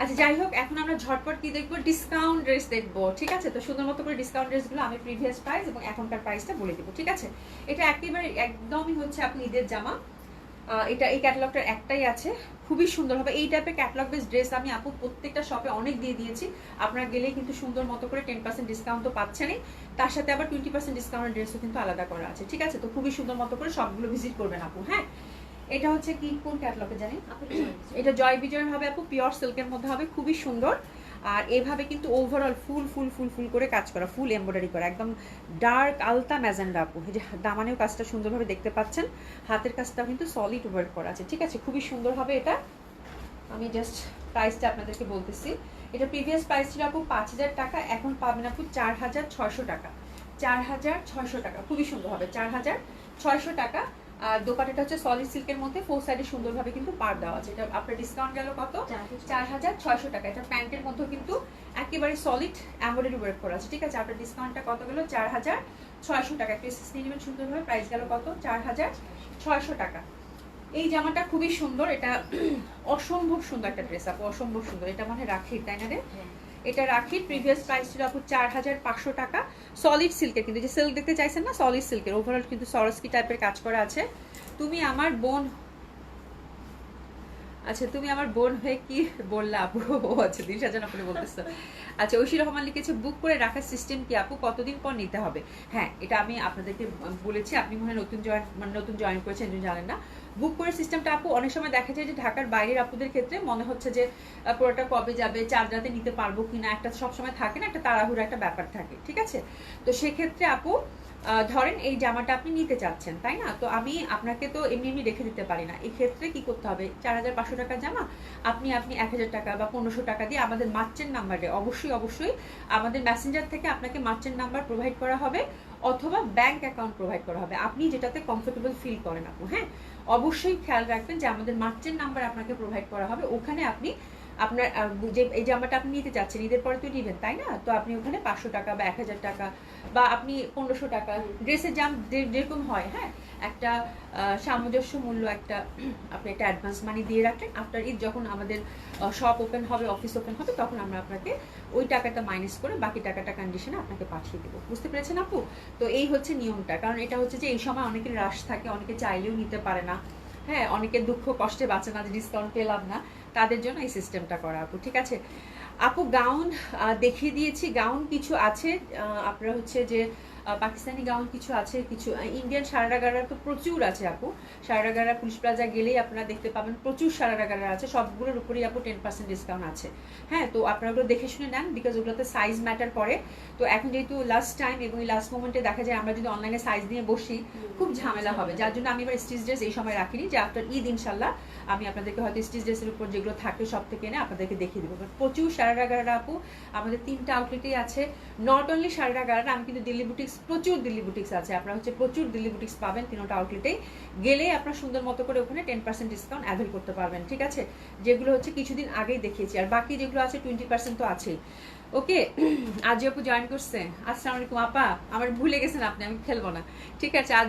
আচ্ছা যাই হোক, এখন আমরা ঝটপট কি দেখবো, ডিসকাউন্ট ড্রেস দেখবো। ঠিক আছে, তো সুন্দর মতো করে ডিসকাউন্ট ড্রেসগুলো আমি প্রিভিয়াস প্রাইস এবং এখনকার প্রাইসটা বলে দেবো। ঠিক আছে, এটা একেবারে একদমই হচ্ছে আপনি ঈদের জামা। এটা এই ক্যাটালগটার একটাই আছে, খুবই সুন্দর হবে। এই টাইপের ক্যাটালগ বেস ড্রেস আমি আপু প্রত্যেকটা শপে অনেক দিয়ে দিয়েছি। আপনারা গেলেই কিন্তু সুন্দর মতো করে 10% ডিসকাউন্ট তো পাচ্ছেনই, তার সাথে আবার 20% ডিসকাউন্টের ড্রেসও কিন্তু আলাদা করা আছে। ঠিক আছে, তো খুবই সুন্দর মতো করে সবগুলো ভিজিট করবেন আপু। হ্যাঁ, এটা হচ্ছে কি কোন ক্যাটালগে জানি, এটা জয় বিজয়ের হবে আপু, পিওর সিল্কের মধ্যে হবে, খুবই সুন্দর। আর এভাবে কিন্তু ওভারঅল ফুল করে কাজ করা, ফুল এমব্রয়ডারি করা, একদম ডার্ক আলতা ম্যাজেন্ডা আপু। এই যে দামানেও কাজটা সুন্দরভাবে দেখতে পাচ্ছেন, হাতের কাজটাও কিন্তু সলিড ওয়ার্ক করা আছে। ঠিক আছে, খুবই সুন্দর হবে এটা। আমি জাস্ট প্রাইসটা আপনাদেরকে বলতেছি। এটা প্রিভিয়াস প্রাইস ছিল আপু 5000 টাকা, এখন পাবেন আপু 4600 টাকা। 4600 টাকা, খুবই সুন্দর হবে, 4600 টাকা। আর দোপাট্টাটা হচ্ছে সলিড সিল্কের মধ্যে, ফোর সাইডে সুন্দরভাবে কিন্তু পার দেওয়া আছে। এটা আপনার ডিসকাউন্ট গেল কত? 4600 টাকা। এটা প্যান্টের মধ্যে কিন্তু একেবারে সলিড এমব্রয়ডারি ওয়ার্ক করা আছে। ঠিক আছে, আপনার ডিসকাউন্টটা কত গেল? 4600 টাকা। পিসেস নিয়ে নেবেন সুন্দরভাবে, প্রাইস গেল কত? 4600 টাকা। এই জামাটা খুবই সুন্দর, এটা অসম্ভব সুন্দর একটা ড্রেস আপু, অসম্ভব সুন্দর। এটা মানে রাখির, তাই না রে? এটা রাখির। প্রিভিয়াস প্রাইস ছিল আপু 4500 টাকা। সলিড সিল্কের, কিন্তু যে সিল্ক দেখতে চাইছেন না, সলিড সিল্কের ওভারঅল কিন্তু সরস্কি টাইপের কাজ করা আছে। তুমি আমার বোন, আচ্ছা তুমি আমার বোন হয়ে কি বললা আপু? ও আচ্ছা, দিন সাজান আপনি বলতেছো। আচ্ছা, ঐশী রহমান লিখেছে বুক করে রাখার সিস্টেম কি আপু, কতদিন পর নিতে হবে? হ্যাঁ, এটা আমি আপনাদেরকে বলেছি, আপনি মনে হয় নতুন জয়েন করেছেন, জানেন না। বুক করে সিস্টেমটা আপু অনেক সময় দেখা যায় যে ঢাকার বাইরের আপুদের ক্ষেত্রে মনে হচ্ছে যে পুরোটা কবে যাবে, চাঁদ রাতে নিতে পারবো কিনা, একটা সবসময় থাকে না, একটা তাড়াহুড়া একটা ব্যাপার থাকে। ঠিক আছে, তো সেক্ষেত্রে আপু ধরেন এই জামাটা আপনি নিতে চাচ্ছেন, তাই না? তো আমি আপনাকে তো এমনি রেখে দিতে পারি না। এই ক্ষেত্রে কি করতে হবে, 4500 টাকার জামা আপনি 1000 টাকা বা 1500 টাকা দিয়ে আমাদের মার্চেন্ট নাম্বারে, অবশ্যই আমাদের মেসেঞ্জার থেকে আপনাকে মার্চেন্ট নাম্বার প্রোভাইড করা হবে, অথবা ব্যাংক অ্যাকাউন্ট প্রোভাইড করা হবে, আপনি যেটাতে কমফোর্টেবল ফিল করেন আপু। হ্যাঁ, অবশ্যই খেয়াল রাখবেন যে আমাদের মার্চেন্ট নাম্বার আপনাকে প্রোভাইড করা হবে, ওখানে আপনি আপনার যে এই জামাটা আপনি নিতে চাচ্ছেন, ঈদের পরে তো নিবেন, তাই না? তো আপনি ওখানে 500 টাকা বা 1000 টাকা বা আপনি 1500 টাকা, ড্রেসের দাম যেরকম হয়, হ্যাঁ, একটা সামঞ্জস্য মূল্য একটা আপনি একটা অ্যাডভান্স মানি দিয়ে রাখলেন। আফটার ঈদ যখন আমাদের শপ ওপেন হবে, অফিস ওপেন হবে, তখন আমরা আপনাকে ওই টাকাটা মাইনাস করে বাকি টাকাটা কন্ডিশনে আপনাকে পাঠিয়ে দেবো। বুঝতে পেরেছেন আপু? তো এই হচ্ছে নিয়মটা। কারণ এটা হচ্ছে যে এই সময় অনেকের রাশ থাকে, অনেকে চাইলেও নিতে পারে না, হ্যাঁ, অনেকের দুঃখ কষ্টে বাঁচে না যে ডিসকাউন্ট পেলাম না, তাদের জন্য এই সিস্টেমটা করা আপু। ঠিক আছে আপু, গাউন দেখিয়ে দিয়েছি, গাউন কিছু আছে আপনারা হচ্ছে যে পাকিস্তানি গাউন কিছু আছে, কিছু ইন্ডিয়ান সারারা তো প্রচুর আছে আপু। সারারা পুলিশ প্লাজা গেলেই আপনারা দেখতে পাবেন প্রচুর সারারা আছে, সবগুলোর উপরেই আপু 10% ডিসকাউন্ট আছে। হ্যাঁ, তো আপনারা ওগুলো দেখে শুনে নেন, বিকজ ওগুলোতে সাইজ ম্যাটার করে। তো এখন যেহেতু লাস্ট টাইম এবং এই লাস্ট মোমেন্টে দেখা যায় আমরা যদি অনলাইনে সাইজ নিয়ে বসি খুব ঝামেলা হবে, যার জন্য আমি এবার স্টিচ ড্রেস এই সময় রাখিনি, যে আফটার ঈদ ইনশাল্লাহ আমি আপনাদেরকে হয়তো স্টিচ ড্রেসের উপর যেগুলো থাকে সব থেকে এনে আপনাদেরকে দেখিয়ে দেবো। প্রচুর সারারা আপু আমাদের 3টা আউটলেটেই আছে। নট অনলি সারারা, আমি কিন্তু দিল্লি বুটিক্স, প্রচুর দিল্লি বুটিক্স আছে, আপনারা হচ্ছে প্রচুর দিল্লি বুটিক্স পাবেন 3টা আউটলেটেই। গেলে আপনার সুন্দর মতো করে ওখানে 10% ডিসকাউন্ট অ্যাভেল করতে পারবেন। ঠিক আছে, যেগুলো হচ্ছে কিছুদিন আগেই দেখিয়েছি, আর বাকি যেগুলো আছে 20% তো আছেই। ওকে, আজ আপু জয়েন করছে, আসসালামু আলাইকুম আপা, আমার ভুলে গেছেন আপনি, আমি খেলবো না। ঠিক আছে, আজ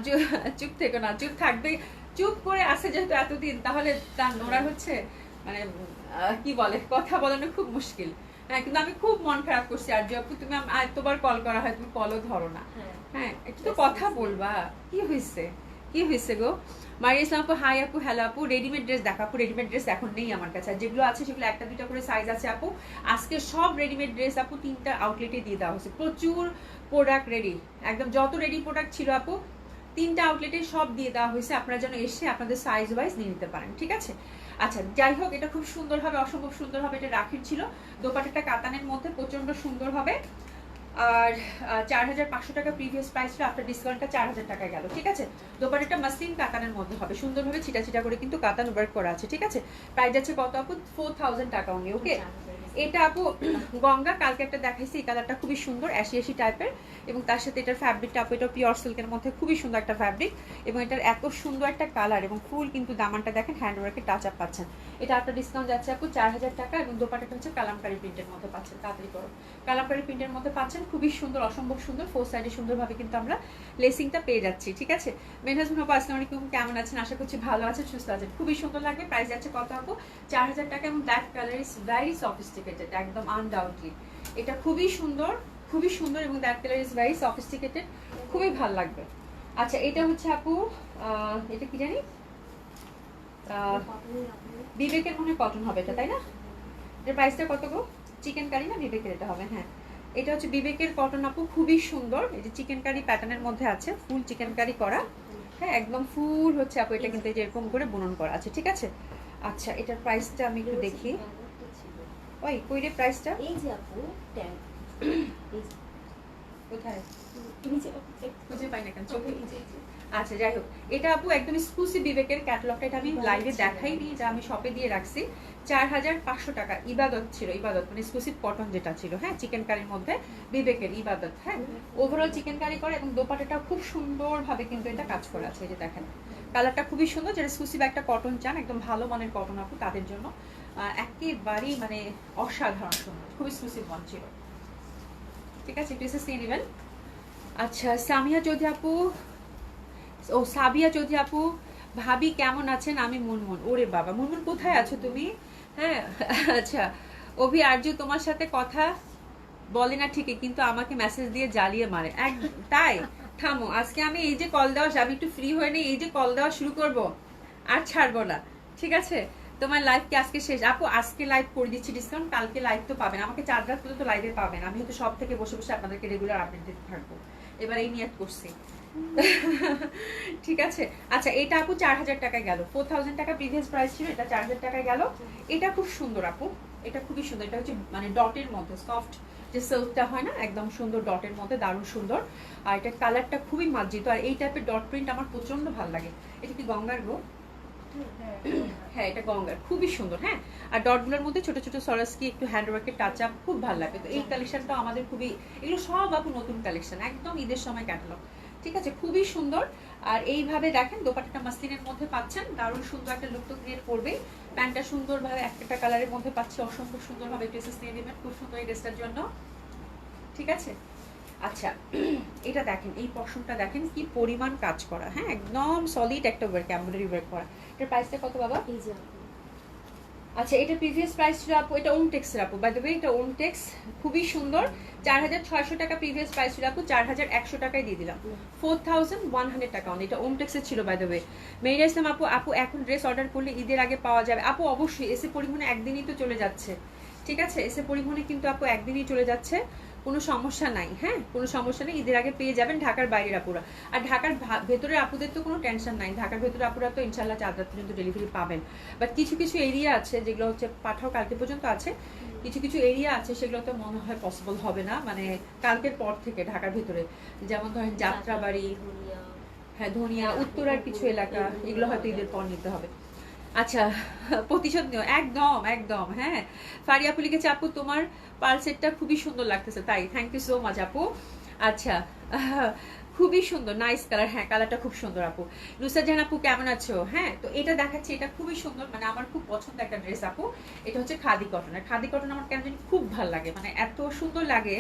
চুপ থেকো না, চুপ থাকবে, চুপ করে আসে যেহেতু এতদিন, তাহলে তার ওরা হচ্ছে মানে কি বলে, কথা বলানো খুব মুশকিল। হ্যাঁ, কিন্তু আমি খুব মন খারাপ করছি। আর আপু তুমি এতবার কল করা হয়, তুমি কলও ধরো না। হ্যাঁ, একটু তো কথা বলবা, কি হয়েছে গো? মারিয়া ইসলাম আপু, হাই আপু, হ্যালো আপু। রেডিমেড ড্রেস দেখা আপু, রেডিমেড ড্রেস এখন নেই আমার কাছে, আর যেগুলো আছে সেগুলো 1-2টা করে সাইজ আছে আপু। আজকে সব রেডিমেড ড্রেস আপু 3টা আউটলেটে দিয়ে দেওয়া হয়েছে, প্রচুর প্রোডাক্ট রেডি, একদম যত রেডি প্রোডাক্ট ছিল আপু 3টা আউটলেটে সব দিয়ে দেওয়া হয়েছে, আপনারা যেন এসে আপনাদের সাইজ ওয়াইজ নিয়ে নিতে পারেন, ঠিক আছে। আচ্ছা যাই হোক, এটা খুব সুন্দর হবে, অসম্ভব সুন্দর হবে। এটা রাখির ছিল, দোপাট্টাটা কাতানের মধ্যে প্রচন্ড সুন্দর হবে। আর 4500 টাকা প্রিভিয়াস প্রাইস ছিল, আফটার ডিসকাউন্টটা 4000 টাকায় গেল, ঠিক আছে। দোপাট্টাটা মাসলিন কাতানের মধ্যে হবে, সুন্দরভাবে ছিটা ছিটা করে কিন্তু কাতান ওয়ার্ক করা আছে, ঠিক আছে। প্রাইস যাচ্ছে কত আপু? 4000 টাকা অনলি, ওকে। এটা আপু গঙ্গা কালকে একটা দেখাইছি, এই কালারটা খুবই সুন্দর, অ্যাশি অ্যাশি টাইপের, এবং তার সাথে এটার ফ্যাব্রিকটা আপু এটা পিওর সিল্কের মধ্যে খুবই সুন্দর একটা ফ্যাব্রিক, এবং এটার এত সুন্দর একটা কালার এবং ফুল কিন্তু দামানটা দেখেন হ্যান্ডওয়ার্কের টাচ আপ পাচ্ছেন। এটা আপনার ডিসকাউন্ট যাচ্ছে আপু 4000 টাকা, এবং দোপাট্টাটা হচ্ছে কালামকারী প্রিন্টের মধ্যে পাচ্ছেন, তাড়াতাড়ি করো, কালামকারী প্রিন্টের মধ্যে পাচ্ছেন, খুবই সুন্দর, অসম্ভব সুন্দর। ফোর সাইডে সুন্দরভাবে কিন্তু আমরা লেসিংটা পেয়ে যাচ্ছি, ঠিক আছে। মেনহাজুন আপু আসসালামু আলাইকুম, কেমন আছেন? আশা করছি ভালো আছেন, সুস্থ আছেন। খুবই সুন্দর লাগবে। প্রাইস যাচ্ছে কত আপু? 4000 টাকা, এবং black colour is very sophisticated, একদম আনডাউটলি এটা খুবই সুন্দর, খুবই সুন্দর, এবং that colour is very sophisticated, খুবই ভালো লাগবে। আচ্ছা এটা হচ্ছে আপু এটা কি জানি বিবেকের মনে কটন হবে এটা, তাই না? এর প্রাইসটা কত গো? চিকেন কারি না বিবেকের এটা হবে? হ্যাঁ, এটা হচ্ছে বিবেকের কটন আপু, খুবই সুন্দর। এই যে চিকেন কারি প্যাটার্নের মধ্যে আছে, ফুল চিকেন কারি করা, হ্যাঁ একদম ফুল হচ্ছে আপু, এটা কিন্তু এরকম করে বুনন করা আছে, ঠিক আছে। আচ্ছা এটার প্রাইসটা আমি একটু দেখি, ওই কইরে প্রাইসটা এই যে আপু ট্যাগ কোথায় তুমি যে খুঁজে পাই না কেন চোখে। আচ্ছা যাই হোক, এটা আপু একদম এক্সক্লুসিভ বিবেকের ক্যাটালগটা, এটা আমি লাইভে দেখাইনি, এটা আমি শপে দিয়ে রাখছি। 4500 টাকা ইবাদত ছিল, ইবাদত মানে এক্সক্লুসিভ কটন যেটা ছিল, হ্যাঁ চিকেন কারির মধ্যে বিবেকের ইবাদত, হ্যাঁ ওভারঅল চিকেন কারি করে, এবং দোপাট্টাটা খুব সুন্দরভাবে কিন্তু এটা কাজ করা আছে, এই যে দেখেন কালারটা খুবই সুন্দর। যারা এক্সক্লুসিভ একটা কটন চান, একদম ভালো মানের কটন আপু, তাদের জন্য একেবারেই মানে অসাধারণ সুন্দর, খুব এক্সক্লুসিভ ওয়ান ছিল, ঠিক আছে। একটু এসে নিয়ে নেবেন। আচ্ছা সামিয়া চৌধুরী আপু, ও সাবিয়া চৌধুরী আপু, ভাবি কেমন আছেন? আমি মুনমুন। ওরে বাবা মুনমুন, কোথায় আছো তুমি? হ্যাঁ আচ্ছা, অভি আর্য তোমার সাথে কথা বলে না ঠিকই, কিন্তু আমাকে মেসেজ দিয়ে জ্বালিয়ে মারে, এক তাই? থামো, আজকে আমি এই যে কল দেওয়া, আমি একটু ফ্রি হয়ে নেই, এই যে কল দেওয়া শুরু করব, আর ছাড়বো না, ঠিক আছে। তোমার লাইভ কি আজকে শেষ আপু? আজকে লাইভ করে দিচ্ছি ডিসকাউন্ট, কালকে লাইভ তো পাবেন, আমাকে 4 রাত পর্যন্ত লাইভে পাবেন, আমি হয়তো সব থেকে বসে বসে আপনাদেরকে রেগুলার আপডেট দিতে থাকবো, এবার এই নিয়ত করছি ঠিক আছে। আচ্ছা এটা আপু 4000 টাকায় গেল, 4000 টাকা প্রিভিয়াস প্রাইস ছিল, এটা 4000 টাকায় গেল। এটা খুব সুন্দর আপু, এটা খুবই সুন্দর, এটা হচ্ছে মানে ডটের মধ্যে সফট যে সিল্কটা হয় না, একদম সুন্দর ডটের মধ্যে, দারুণ সুন্দর। আর এটা কালারটা খুবই মার্জিত, আর এই টাইপের ডট প্রিন্ট আমার প্রচন্ড ভালো লাগে। এটা কি গঙ্গার গো? হ্যাঁ এটা গঙ্গার, খুবই সুন্দর। হ্যাঁ, আর ডটগুলোর মধ্যে ছোট ছোট সরাসকি একটু হ্যান্ডওয়ার্কের টাচ আপ, খুব ভালো লাগে। তো এই কালেকশনটা আমাদের খুবই, এগুলো সব আপু নতুন কালেকশন, একদম ঈদের সময় ক্যাটালগ, ঠিক আছে, খুবই সুন্দর। আর এইভাবে দেখেন দোপাট্টাটা মাসলিনের মধ্যে পাচ্ছেন, দারুণ সুন্দর একটা লুক তো ক্রিয়েট করবে। প্যান্টটা সুন্দরভাবে একটা কালারের মধ্যে পাচ্ছি, অসম্ভব সুন্দরভাবে ড্রেসেস নিয়ে নেবেন, খুব সুন্দর এই ড্রেসটার জন্য, ঠিক আছে। আচ্ছা এটা দেখেন, এই পশমটা দেখেন কি পরিমাণ কাজ করা, হ্যাঁ একদম সলিড একটা ওয়ার্ক, এমব্রয়ডারি ওয়ার্ক করা। এটার প্রাইসটা কত বাবা? এই যে আচ্ছা এটা প্রিভিয়াস প্রাইস ছিল আপু, এটা ওমটেক্সের আপু, বাই দ্য ওয়ে এটা ওমটেক্স, খুবই সুন্দর। 4600 টাকা প্রিভিয়াস প্রাইস ছিল আপু, 4100 টাকায় দিয়ে দিলাম, 4100 টাকা অন। এটা ওমটেক্সের ছিল বাই দ্য ওয়ে। মেয়েরা ইসলাম আপু, আপু এখন ড্রেস অর্ডার করলে ঈদের আগে পাওয়া যাবে? আপু অবশ্যই, এসে পরিবহনে একদিনই তো চলে যাচ্ছে, ঠিক আছে, এসে পরিবহনে কিন্তু আপু একদিনই চলে যাচ্ছে, কোনো সমস্যা নাই, হ্যাঁ কোনো সমস্যা নেই, ঈদের আগে পেয়ে যাবেন ঢাকার বাইরের আপুরা। আর ঢাকার ভেতরের আপুদের তো কোনো টেনশন নাই, ঢাকার ভেতরের আপুরা তো ইনশাল্লাহ 4 রাত পর্যন্ত ডেলিভারি পাবেন। বাট কিছু কিছু এরিয়া আছে যেগুলো হচ্ছে পাঠাও কালকে পর্যন্ত আছে, কিছু কিছু এরিয়া আছে সেগুলো তো মনে হয় পসিবল হবে না, মানে কালকের পর থেকে ঢাকার ভেতরে, যেমন ধরেন যাত্রাবাড়ি, হ্যাঁ ধনিয়া, উত্তরার কিছু এলাকা, এগুলো হয়তো ঈদের পর নিতে হবে। আচ্ছা প্রতিশোধ নিও, একদম একদম। হ্যাঁ ফারিয়া আপু লিখেছে, আপু তোমার পার্ল সেটটা খুবই সুন্দর লাগতেছে, তাই থ্যাংক ইউ সো মাচ আপু। আচ্ছা খুবই সুন্দর, নাইস কালার, হ্যাঁ কালারটা খুব সুন্দর আপু। নুসরাত জাহান আপু কেমন আছো? হ্যাঁ তো এটা দেখাচ্ছি, এটা খুবই সুন্দর, মানে আমার খুব পছন্দ একটা ড্রেস আপু। এটা হচ্ছে খাদি কটন, আর খাদি কটন আমার কেমন জানি খুব ভালো লাগে, মানে এত সুন্দর লাগে,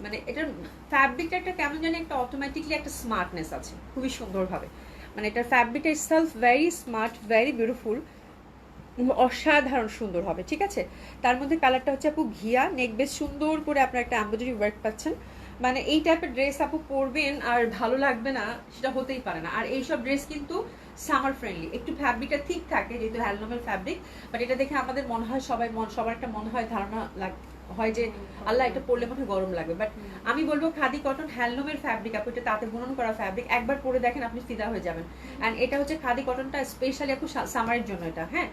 মানে এটার ফ্যাব্রিকটা একটা কেমন জানি একটা অটোমেটিকলি একটা স্মার্টনেস আছে, খুবই সুন্দরভাবে, মানে এটার ফ্যাব্রিকটা itself very smart, very beautiful, অসাধারণ সুন্দর হবে, ঠিক আছে। তার মধ্যে কালারটা হচ্ছে আপু ঘিয়া, নেক বেশ সুন্দর করে আপনার একটা এমব্রয়ডারি ওয়ার্ক পাচ্ছেন, মানে এই টাইপের ড্রেস আপু পরবেন আর ভালো লাগবে না সেটা হতেই পারে না। আর এইসব ড্রেস কিন্তু সামার ফ্রেন্ডলি, একটু ফ্যাব্রিকটা ঠিক থাকে যেহেতু হ্যান্ডলুমের ফ্যাব্রিক, বাট এটা দেখে আমাদের মনে হয় সবার একটা মনে হয় ধারণা হয় যে আল্লাহ এটা পরলে মনে হয় গরম লাগবে, বাট আমি বলবো খাদি কটন হ্যান্ডলুমের ফ্যাব্রিক, আপু এটা তাতে বুনন করা ফ্যাব্রিক, একবার পরে দেখেন আপনি ফিদা হয়ে যাবেন। অ্যান্ড এটা হচ্ছে খাদি কটনটা স্পেশালি আপু সামারের জন্য, এটা হ্যাঁ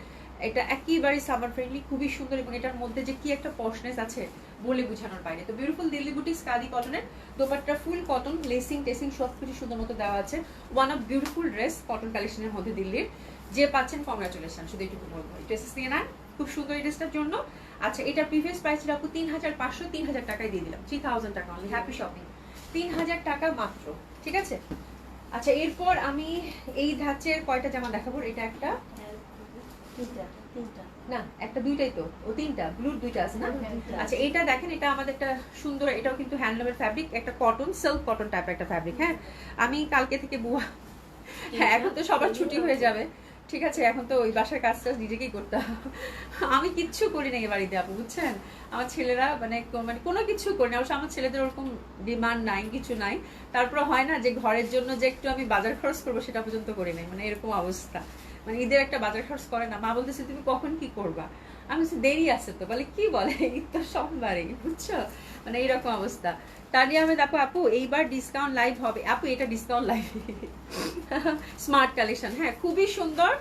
এটা একেবারে সামার ফ্রেন্ডলি, খুবই সুন্দর, এবং এটার মধ্যে যে কি একটা পশনেস আছে বলে বোঝানোর বাইরে। তো বিউটিফুল দিল্লি বুটিক্স খাদি কটনের দোপাট্টা ফুল কটন, লেসিং টেসিং সব কিছু সুন্দর মতো দেওয়া আছে। One of beautiful dress cotton কালেকশনের মধ্যে দিল্লির, যে পাচ্ছেন কংগ্রাচুলেশন, শুধু এইটুকু বলবো ড্রেসেস নিয়ে নেন, খুব সুন্দর এই ড্রেসটার জন্য। আচ্ছা এটা প্রিভিয়াস প্রাইস ছিল আপু 3500, 3000 টাকায় দিয়ে দিলাম, 3000 টাকা অনলি, হ্যাপি শপিং, 3000 টাকা মাত্র, ঠিক আছে। আচ্ছা এরপর আমি এই ধাঁচের কয়টা জামা দেখাবো, এটা একটা না একটা দুইটাই তো, ও তিনটা, ব্লুর দুইটা আছে না। আচ্ছা এটা দেখেন, এটা আমাদের একটা সুন্দর, এটাও কিন্তু হ্যান্ডলুমের ফ্যাব্রিক, একটা কটন সিল্ক কটন টাইপের একটা ফ্যাব্রিক। হ্যাঁ আমি কালকে থেকে বুয়া, হ্যাঁ এখন তো সবার ছুটি হয়ে যাবে, ঠিক আছে, এখন তো ওই বাসার কাজটা নিজেকেই করতে হবে, আমি কিচ্ছু করি না এই বাড়িতে আপু, বুঝছেন। আমার ছেলেরা মানে কোনো কিছু করি না, অবশ্য আমার ছেলেদের ওরকম ডিমান্ড নাই, কিছু নাই, তারপরে হয় না যে ঘরের জন্য যে একটু আমি বাজার খরচ করবো সেটা পর্যন্ত করি নাই, মানে এরকম অবস্থা, মানে ঈদের একটা বাজার খরচ করে না। মা বলতেছে তুমি কখন কি করবা, আমি বলছি দেরি আছে তো, বলে কি বলে ঈদ তো সোমবারই, বুঝছো, মানে এইরকম অবস্থা। তানিয়া আহমেদ আপু, আপু এইবার ডিসকাউন্ট লাইভ হবে আপু, এটা ডিসকাউন্ট লাইভ, স্মার্ট কালেকশন, হ্যাঁ খুবই সুন্দর।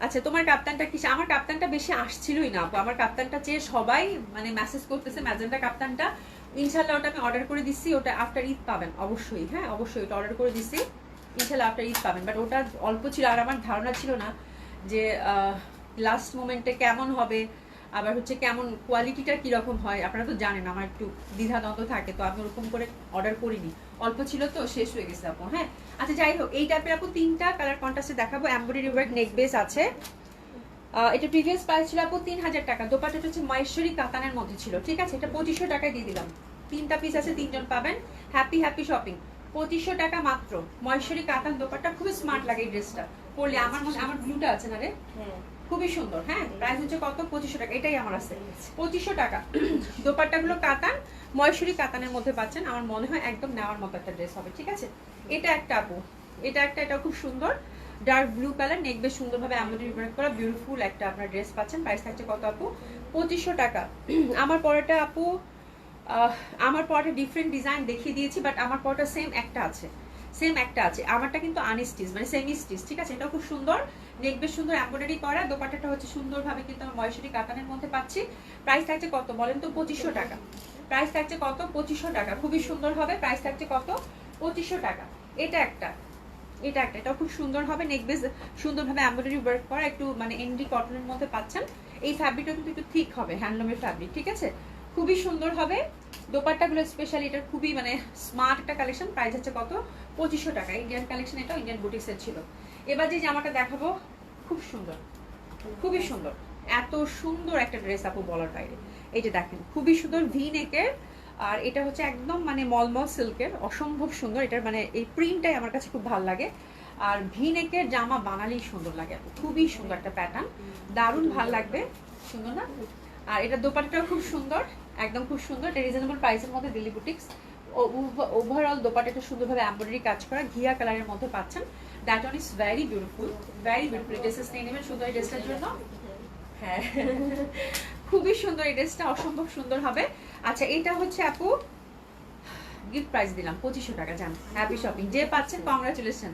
আচ্ছা তোমার কাপ্তানটা কি, আমার কাপ্তানটা বেশি আসছিলই না আপু, আমার কাপ্তানটা চেয়ে সবাই মানে মেসেজ করতেছে, ম্যাজেন্টা কাপ্তানটা ইনশাল্লাহ ওটা আমি অর্ডার করে দিচ্ছি, ওটা আফটার ঈদ পাবেন অবশ্যই, হ্যাঁ অবশ্যই ওটা অর্ডার করে দিচ্ছি, ইনশাল্লাহ আফটার ঈদ পাবেন, বাট ওটা অল্প ছিল, আর আমার ধারণা ছিল না যে লাস্ট মোমেন্টে কেমন হবে, আবার হচ্ছে কেমন কোয়ালিটিটা কিরকম হয়, আপনারা তো জানেন আমার একটু দ্বিধাদ্বন্দ্ব থাকে, তো আমি ওরকম করে অর্ডার করিনি, অল্প ছিল তো শেষ হয়ে গেছে আপু। হ্যাঁ আচ্ছা যাই হোক, এই টাইপের আপু তিনটা কালার কন্ট্রাস্টে দেখাবো, এমব্রয়ডারি ওয়ার্ক নেক বেস আছে। এটা প্রিভিয়াস প্রাইস ছিল আপু 3000 টাকা, দোপাট্টাটা হচ্ছে মহেশ্বরী কাতানের মধ্যে ছিল, ঠিক আছে, এটা 2500 টাকায় দিয়ে দিলাম, তিনটা পিস আছে, তিনজন পাবেন, হ্যাপি হ্যাপি শপিং, 2500 টাকা মাত্র, মহেশ্বরী কাতান দোপাট্টা, খুবই স্মার্ট লাগে এই ড্রেসটা পরলে, আমার ব্লুটা আছে না রে, খুবই সুন্দর। হ্যাঁ প্রাইস হচ্ছে কত, 2500 টাকা, এটাই আমার আছে 2500 টাকা। দোপাট্টাগুলো কাতান, মহেশ্বরী কাতানের মধ্যে পাচ্ছেন, আমার মনে হয় একদম নেওয়ার মতো একটা ড্রেস হবে, ঠিক আছে। এটা একটা আপু, এটা খুব সুন্দর, ডার্ক ব্লু কালার, নেক বেশ সুন্দরভাবে এমব্রয়ডারি ওয়ার্ক করা, বিউটিফুল একটা আপনার ড্রেস পাচ্ছেন, প্রাইস থাকছে কত আপু, 2500 টাকা। আমার পরেটা আপু, আমার পরেটা ডিফারেন্ট ডিজাইন দেখিয়ে দিয়েছি, বাট আমার পরেটা সেম একটা আছে, আমারটা কিন্তু আনস্টিচ মানে সেমি স্টিচ, ঠিক আছে, এটা খুব সুন্দর, নেক বেশ সুন্দর এমব্রয়ডারি করা, দোপাট্টাটা হচ্ছে সুন্দরভাবে কিন্তু আমার মহেশ্বরী কাতানের মধ্যে পাচ্ছি, প্রাইস থাকছে কত বলেন তো, 2500 টাকা, প্রাইস থাকছে কত, 2500 টাকা, খুবই সুন্দর হবে, প্রাইস থাকছে কত, 2500 টাকা। এটাও খুব সুন্দর হবে, নেক বেস সুন্দরভাবে এমব্রয়ডারি ওয়ার্ক করা, একটু মানে এমডি কটনের মধ্যে পাচ্ছেন, এই ফ্যাব্রিকটা কিন্তু একটু থিক হবে, হ্যান্ডলুমের ফ্যাব্রিক, ঠিক আছে, খুবই সুন্দর হবে। দোপাট্টাগুলো স্পেশালি এটার খুবই মানে স্মার্ট একটা কালেকশন, প্রাইস হচ্ছে কত, 2500 টাকা, ইন্ডিয়ান কালেকশন, এটা ইন্ডিয়ান বুটিক্সের ছিল। এবার যে জামাটা দেখাবো খুব সুন্দর, খুবই সুন্দর, এত সুন্দর একটা ড্রেস আপু বলার বাইরে, এই যে দেখেন খুবই সুন্দর ভি নেকের, আর এটা হচ্ছে একদম মানে মলমল সিল্কের, অসম্ভব সুন্দর, এটার মানে এই প্রিন্টটাই আমার কাছে খুব ভালো লাগে, আর ভি নেকের জামা বানালেই সুন্দর লাগে আপু, খুবই সুন্দর একটা প্যাটার্ন, দারুণ ভালো লাগবে, সুন্দর না। আর এটা দোপাট্টাটাও খুব সুন্দর, একদম খুব সুন্দর, এটা রিজনেবল প্রাইসের মধ্যে দিল্লি বুটিক্স, ওভারঅল দোপাট্টাটা সুন্দরভাবে এমব্রয়ডারি কাজ করা, ঘিয়া কালারের মধ্যে পাচ্ছেন, that one is very beautiful, dresses নিয়ে নেবেন শুধু এই ড্রেসটার জন্য, হ্যাঁ খুবই সুন্দর এই ড্রেসটা, অসম্ভব সুন্দর হবে। আচ্ছা এটা হচ্ছে আপু গিফট প্রাইস দিলাম 2500 টাকা, জান হ্যাপি শপিং, যে পাচ্ছেন কংগ্রাচুলেশন,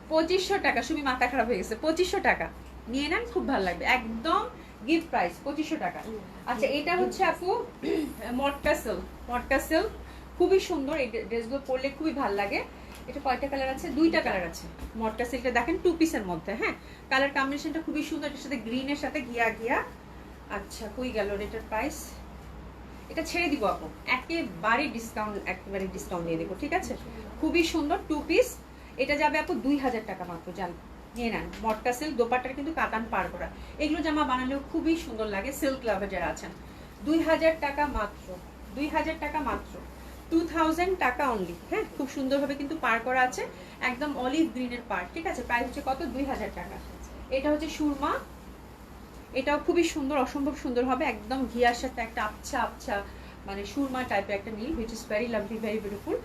2500 টাকা, সুমি মাথা খারাপ হয়ে গেছে, 2500 টাকা নিয়ে নেন, খুব ভালো লাগবে, একদম গিফট প্রাইস 2500 টাকা। আচ্ছা এটা হচ্ছে আপু মটকা সিল্ক, খুবই সুন্দর, এই ড্রেসগুলো পরলে খুবই ভালো লাগে, এটা কয়টা কালার আছে, দুইটা কালার আছে, মটকা সিল্কটা দেখেন 2 পিসের মধ্যে, হ্যাঁ কালার কম্বিনেশনটা খুবই সুন্দর, এটার সাথে গ্রিনের সাথে ঘিয়া। আচ্ছা কই গেল এটার প্রাইস, এটা ছেড়ে দিব আপু, একেবারে ডিসকাউন্ট দিয়ে দেবো, ঠিক আছে, খুবই সুন্দর 2 পিস, এটা যাবে আপু 2000 টাকা মাত্র, জান নিয়ে নেন, মটকা সিল্ক, দোপাট্টার কিন্তু কাতান পার করা, এগুলো জামা বানালেও খুবই সুন্দর লাগে, সিল্ক লাভার যারা আছেন, 2000 টাকা মাত্র, 2000 টাকা মাত্র, 2000 টাকা অনলি, হ্যাঁ খুব সুন্দরভাবে কিন্তু পার করা আছে, একদম অলিভ গ্রিনের পার, ঠিক আছে, প্রাইস হচ্ছে কত, 2000 টাকা। এটা হচ্ছে সুরমা, এটাও খুবই সুন্দর, অসম্ভব সুন্দর হবে, একদম ঘিয়ার সাথে একটা আবছা মানে সুরমা টাইপের একটা নীল, which is very lovely, very beautiful,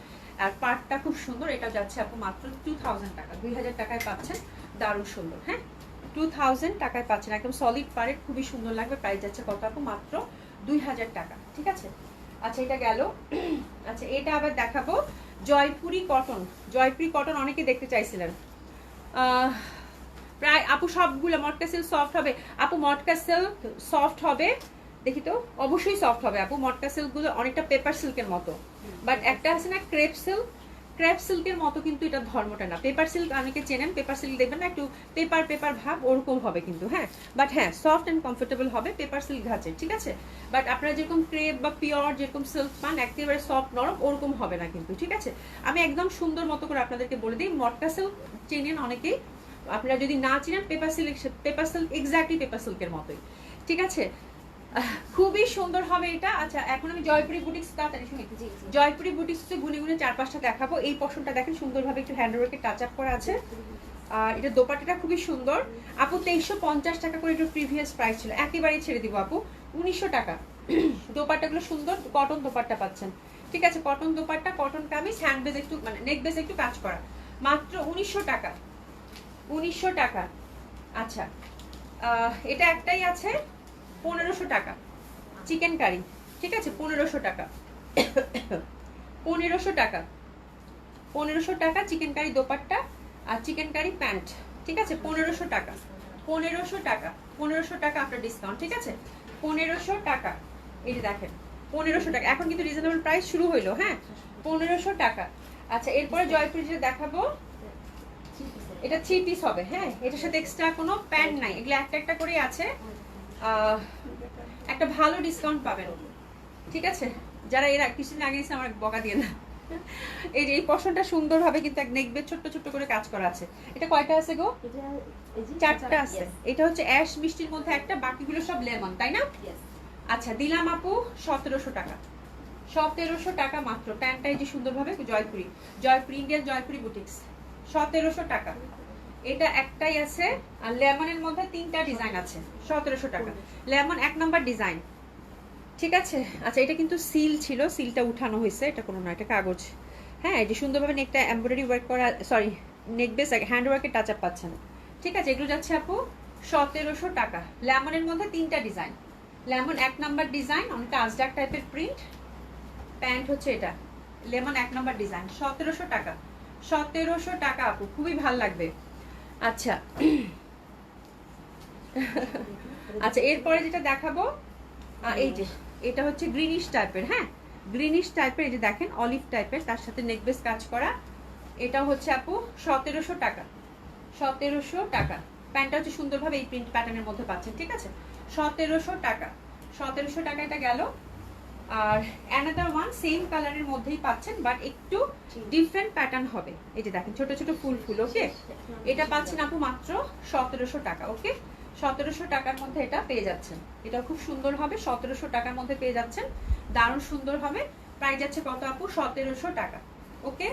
আর পার্টটা খুব সুন্দর, এটা যাচ্ছে আপু মাত্র 2000 টাকা, 2000 টাকায় পাচ্ছেন, দারুণ সুন্দর, হ্যাঁ 2000 টাকায় পাচ্ছেন, একদম সলিড পারের, খুবই সুন্দর লাগবে, প্রাইস যাচ্ছে কত আপু, মাত্র 2000 টাকা। ঠিক আছে। আচ্ছা এটা গেল। আচ্ছা এটা আবার দেখাবো জয়পুরি কটন। জয়পুরি কটন অনেকে দেখতে চাইছিলেন। প্রায় আপু সবগুলো মটকা সিল্ক সফট হবে। আপু মটকা সিল্ক সফট হবে, দেখি তো, অবশ্যই সফট হবে আপু। মটকা সিল্ক গুলো অনেকটা পেপার সিল্কের মতো, বাট একটা আছে না ক্রেপ সিল্ক, ক্রেপ সিল্কের মতো কিন্তু এটা ধর্মটা না। পেপার সিল্ক অনেকে চেনেন, পেপার সিল্ক দেখবেন না একটু পেপার পেপার ভাব, ওরকম হবে কিন্তু, হ্যাঁ। বাট হ্যাঁ সফট অ্যান্ড কমফোর্টেবল হবে পেপার সিল্ক ধাঁচে, ঠিক আছে। বাট আপনারা যেরকম ক্রেপ বা পিওর যেরকম সিল্ক পান একেবারে সফট নরম, ওরকম হবে না কিন্তু, ঠিক আছে। আমি একদম সুন্দর মতো করে আপনাদেরকে বলে দিই, মটকা সিল্ক চেনেন অনেকেই, আপনারা যদি না চিনেন পেপার সিল্ক এক্স্যাক্টলি পেপার সিল্কের মতোই, ঠিক আছে। খুবই সুন্দর হবে এটা। আচ্ছা এখন আমি জয়পুরি বুটিক্স তাড়াতাড়ি শুনি, জয়পুরি বুটিক্সে গুনে গুনে 4-5টা দেখাবো। এই পশনটা দেখেন সুন্দরভাবে একটু হ্যান্ডওয়ার্কের টাচ আপ করা আছে, আর এটা দোপাট্টাটা খুবই সুন্দর আপু। 2350 টাকা করে এটা প্রিভিয়াস প্রাইস ছিল, একেবারেই ছেড়ে দিব আপু 1900 টাকা। দোপাট্টাগুলো সুন্দর কটন দোপাট্টা পাচ্ছেন, ঠিক আছে। Cotton dupatta, cotton kameez, hand বেজ একটু মানে নেক বেজ একটু কাজ করা, মাত্র 1900 টাকা, 1900 টাকা। আচ্ছা এটা একটাই আছে 1500 টাকা, চিকেন কারি, ঠিক আছে। 1500 টাকা, 1500 টাকা, 1500 টাকা চিকেন কারি দোপাট্টা আর চিকেন কারি প্যান্ট, ঠিক আছে। 1500 টাকা, 1500 টাকা, 1500 টাকা আপনার ডিসকাউন্ট, ঠিক আছে। 1500 টাকা, এই যে দেখেন 1500 টাকা। এখন কিন্তু রিজনেবল প্রাইস শুরু হইলো, হ্যাঁ 1500 টাকা। আচ্ছা এরপরে জয়পুরি যে দেখাবো, এটা 3 পিস হবে, হ্যাঁ। এটার সাথে এক্সট্রা কোনো প্যান্ট নাই, এগুলো একটা একটা করে আছে। একটা ভালো ডিসকাউন্ট পাবেন, ঠিক আছে। যারা এরা কিছুদিন আগে এসে আমার বকা দিয়ে না, এই যে এই পশনটা সুন্দর হবে কিন্তু এক নেকবে ছোট্ট ছোট্ট করে কাজ করা আছে। এটা কয়টা আছে গো? 4টা আছে। এটা হচ্ছে অ্যাশ মিষ্টির মধ্যে একটা, বাকিগুলো সব লেমন, তাই না? আচ্ছা দিলাম আপু 1700 টাকা, 1700 টাকা মাত্র। প্যান্টটাই যে সুন্দরভাবে জয়পুরি, জয়পুরি ইন্ডিয়ান জয়পুরি বুটিক্স, 1700 টাকা। এটা একটাই আছে, আর লেমনের মধ্যে 3টা ডিজাইন আছে, 1700 টাকা। লেমন 1 নাম্বার ডিজাইন, ঠিক আছে। আচ্ছা এটা কিন্তু সিল ছিল, সিলটা উঠানো হয়েছে, এটা কোনো না, এটা কাগজ, হ্যাঁ। এই যে সুন্দরভাবে নেকটা এমব্রয়ডারি ওয়ার্ক করা, সরি নেক বেস হ্যান্ড ওয়ার্কের টাচ আপ পাচ্ছেন, ঠিক আছে। এগুলো যাচ্ছে আপু 1700 টাকা। লেমনের মধ্যে 3টা ডিজাইন, লেমন 1 নাম্বার ডিজাইন, অনেকটা আজডাক টাইপের প্রিন্ট, প্যান্ট হচ্ছে এটা লেমন 1 নাম্বার ডিজাইন, 1700 টাকা, 1700 টাকা আপু, খুবই ভাল লাগবে। আচ্ছা আচ্ছা এরপরে যেটা দেখাবো, এই যে এটা হচ্ছে গ্রিনিশ টাইপের, হ্যাঁ গ্রিনিশ টাইপের, এই যে দেখেন অলিভ টাইপের, তার সাথে নেকবেস কাজ করা। এটা হচ্ছে আপু 1700 টাকা, 1700 টাকা। প্যান্টটা হচ্ছে সুন্দরভাবে এই প্রিন্ট প্যাটার্নের মধ্যে পাচ্ছেন, ঠিক আছে। 1700 টাকা, 1700 টাকা এটা গেল। আর অ্যানাদার ওয়ান সেম কালারের মধ্যেই পাচ্ছেন, বাট একটু ডিফারেন্ট প্যাটার্ন হবে। এই যে দেখেন ছোট ছোট ফুল ফুল, ওকে। এটা পাচ্ছেন আপু মাত্র 1700 টাকা, ওকে। 1700 টাকার মধ্যে এটা পেয়ে যাচ্ছেন, এটা খুব সুন্দর হবে। 1700 টাকার মধ্যে পেয়ে যাচ্ছেন, দারুণ সুন্দর হবে। প্রাইস যাচ্ছে কত আপু? 1700 টাকা, ওকে।